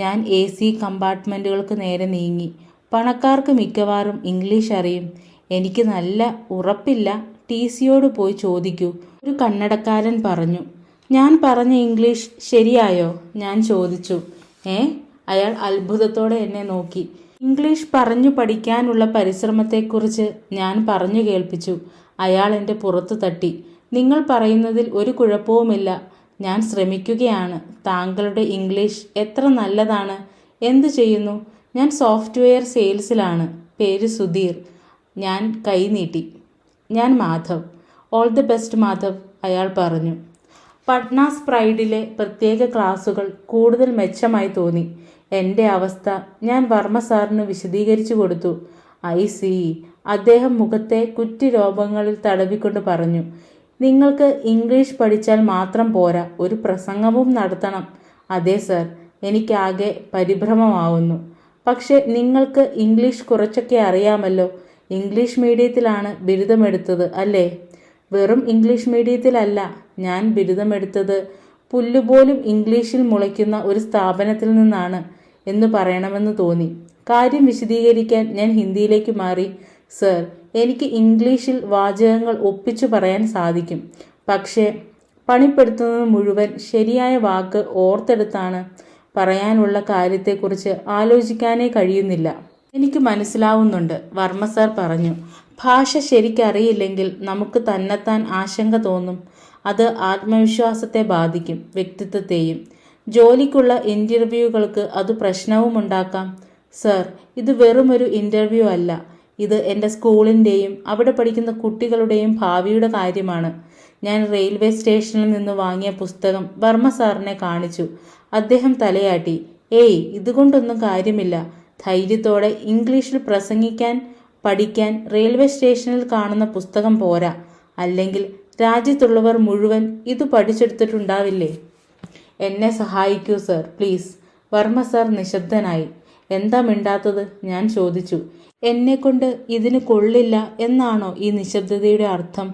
ഞാൻ AC കമ്പാർട്ട്മെൻറ്റുകൾക്ക് നേരെ നീങ്ങി. പണക്കാർക്ക് മിക്കവാറും ഇംഗ്ലീഷ് അറിയും. എനിക്ക് നല്ല ഉറപ്പില്ല. TCയോട് പോയി ചോദിക്കൂ, ഒരു കന്നഡക്കാരൻ പറഞ്ഞു. ഞാൻ പറഞ്ഞ ഇംഗ്ലീഷ് ശരിയായോ? ഞാൻ ചോദിച്ചു. അയാൾ അത്ഭുതത്തോടെ എന്നെ നോക്കി. ഇംഗ്ലീഷ് പറഞ്ഞു പഠിക്കാനുള്ള പരിശ്രമത്തെക്കുറിച്ച് ഞാൻ പറഞ്ഞു കേൾപ്പിച്ചു. അയാൾ എൻ്റെ പുറത്തു തട്ടി. നിങ്ങൾ പറയുന്നതിൽ ഒരു കുഴപ്പവുമില്ല. ഞാൻ ശ്രമിക്കുകയാണ്. താങ്കളുടെ ഇംഗ്ലീഷ് എത്ര നല്ലതാണ്. എന്തു ചെയ്യുന്നു? ഞാൻ സോഫ്റ്റ്വെയർ സെയിൽസിലാണ്. പേര് സുധീർ. ഞാൻ കൈ നീട്ടി. ഞാൻ Madhav. All the best Madhav, അയാൾ പറഞ്ഞു. പട്നാസ് പ്രൈഡിലെ പ്രത്യേക ക്ലാസുകൾ കൂടുതൽ മെച്ചമായി തോന്നി. എൻ്റെ അവസ്ഥ ഞാൻ വർമ്മ സാറിന് വിശദീകരിച്ചു കൊടുത്തു. I C. അദ്ദേഹം മുഖത്തെ കുറ്റിരോപങ്ങളിൽ തടവിക്കൊണ്ട് പറഞ്ഞു. നിങ്ങൾക്ക് ഇംഗ്ലീഷ് പഠിച്ചാൽ മാത്രം പോരാ, ഒരു പ്രസംഗവും നടത്തണം. അതെ സർ, എനിക്കാകെ പരിഭ്രമമാവുന്നു. പക്ഷെ നിങ്ങൾക്ക് ഇംഗ്ലീഷ് കുറച്ചൊക്കെ അറിയാമല്ലോ. ഇംഗ്ലീഷ് മീഡിയത്തിലാണ് ബിരുദമെടുത്തത് അല്ലേ? വെറും ഇംഗ്ലീഷ് മീഡിയത്തിലല്ല. ഞാൻ ബിരുദമെടുത്തത് പുല്ലുപോലും ഇംഗ്ലീഷിൽ മുളയ്ക്കുന്ന ഒരു സ്ഥാപനത്തിൽ നിന്നാണ് എന്ന് പറയണമെന്ന് തോന്നി. കാര്യം വിശദീകരിക്കാൻ ഞാൻ ഹിന്ദിയിലേക്ക് മാറി. സർ, എനിക്ക് ഇംഗ്ലീഷിൽ വാചകങ്ങൾ ഒപ്പിച്ചു പറയാൻ സാധിക്കും. പക്ഷേ പണിപ്പെടുത്തുന്നത് മുഴുവൻ ശരിയായ വാക്ക് ഓർത്തെടുത്താണ്. പറയാനുള്ള കാര്യത്തെക്കുറിച്ച് ആലോചിക്കാനേ കഴിയുന്നില്ല. എനിക്ക് മനസ്സിലാവുന്നുണ്ട്, വർമ്മ സാർ പറഞ്ഞു. ഭാഷ ശരിക്കറിയില്ലെങ്കിൽ നമുക്ക് തന്നെത്താൻ ആശങ്ക തോന്നും. അത് ആത്മവിശ്വാസത്തെ ബാധിക്കും, വ്യക്തിത്വത്തെയും. ജോലിക്കുള്ള ഇൻ്റർവ്യൂകൾക്ക് അത് പ്രശ്നവുമുണ്ടാക്കാം. സർ, ഇത് വെറുമൊരു ഇൻ്റർവ്യൂ അല്ല. ഇത് എൻ്റെ സ്കൂളിൻ്റെയും അവിടെ പഠിക്കുന്ന കുട്ടികളുടെയും ഭാവിയുടെ കാര്യമാണ്. ഞാൻ റെയിൽവേ സ്റ്റേഷനിൽ നിന്ന് വാങ്ങിയ പുസ്തകം വർമ്മ സാറിനെ കാണിച്ചു. അദ്ദേഹം തലയാട്ടി. ഇതുകൊണ്ടൊന്നും കാര്യമില്ല. ധൈര്യത്തോടെ ഇംഗ്ലീഷിൽ പ്രസംഗിക്കാൻ പഠിക്കാൻ റെയിൽവേ സ്റ്റേഷനിൽ കാണുന്ന പുസ്തകം പോരാ. അല്ലെങ്കിൽ രാജ്യത്തുള്ളവർ മുഴുവൻ ഇത് പഠിച്ചെടുത്തിട്ടുണ്ടാവില്ലേ? എന്നെ സഹായിക്കൂ സർ, പ്ലീസ്. വർമ്മ സാർ നിശബ്ദനായി. എന്താ മിണ്ടാത്തത്? ഞാൻ ചോദിച്ചു. എന്നെക്കൊണ്ട് ഇതിന് കൊള്ളില്ല എന്നാണോ ഈ നിശബ്ദതയുടെ അർത്ഥം?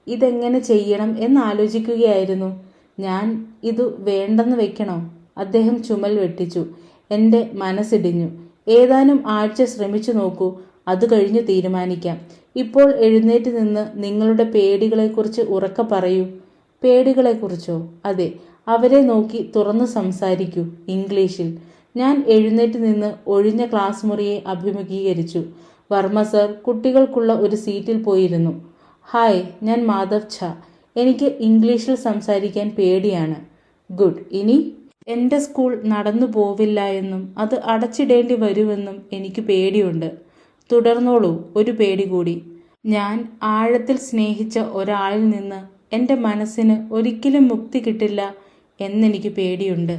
ഇതെങ്ങനെ ചെയ്യണം എന്നാലോചിക്കുകയായിരുന്നു ഞാൻ. ഇത് വേണ്ടെന്ന് വെക്കണോ? അദ്ദേഹം ചുമൽ വെട്ടിച്ചു. എൻ്റെ മനസ്സിടിഞ്ഞു. ഏതാനും ആഴ്ച ശ്രമിച്ചു നോക്കൂ. അത് കഴിഞ്ഞ് തീരുമാനിക്കാം. ഇപ്പോൾ എഴുന്നേറ്റ് നിന്ന് നിങ്ങളുടെ പേടികളെക്കുറിച്ച് ഉറക്കെ പറയൂ. പേടികളെക്കുറിച്ചോ? അതെ, അവരെ നോക്കി തുറന്നു സംസാരിക്കൂ, ഇംഗ്ലീഷിൽ. ഞാൻ എഴുന്നേറ്റ് നിന്ന് ഒഴിഞ്ഞ ക്ലാസ് മുറിയെ അഭിമുഖീകരിച്ചു. വർമ്മ സർ കുട്ടികൾക്കുള്ള ഒരു സീറ്റിൽ പോയിരുന്നു. ഹായ്, ഞാൻ മാധവ് ഝാ. എനിക്ക് ഇംഗ്ലീഷിൽ സംസാരിക്കാൻ പേടിയാണ്. ഗുഡ്. ഇനി? എൻ്റെ സ്കൂൾ നടന്നു പോവില്ല എന്നും അത് അടച്ചിടേണ്ടി വരുമെന്നും എനിക്ക് പേടിയുണ്ട്. തുടർന്നോളൂ. ഒരു പേടി കൂടി. ഞാൻ ആഴത്തിൽ സ്നേഹിച്ച ഒരാളിൽ നിന്ന് എൻ്റെ മനസ്സിന് ഒരിക്കലും മുക്തി കിട്ടില്ല എന്നെനിക്ക് പേടിയുണ്ട്.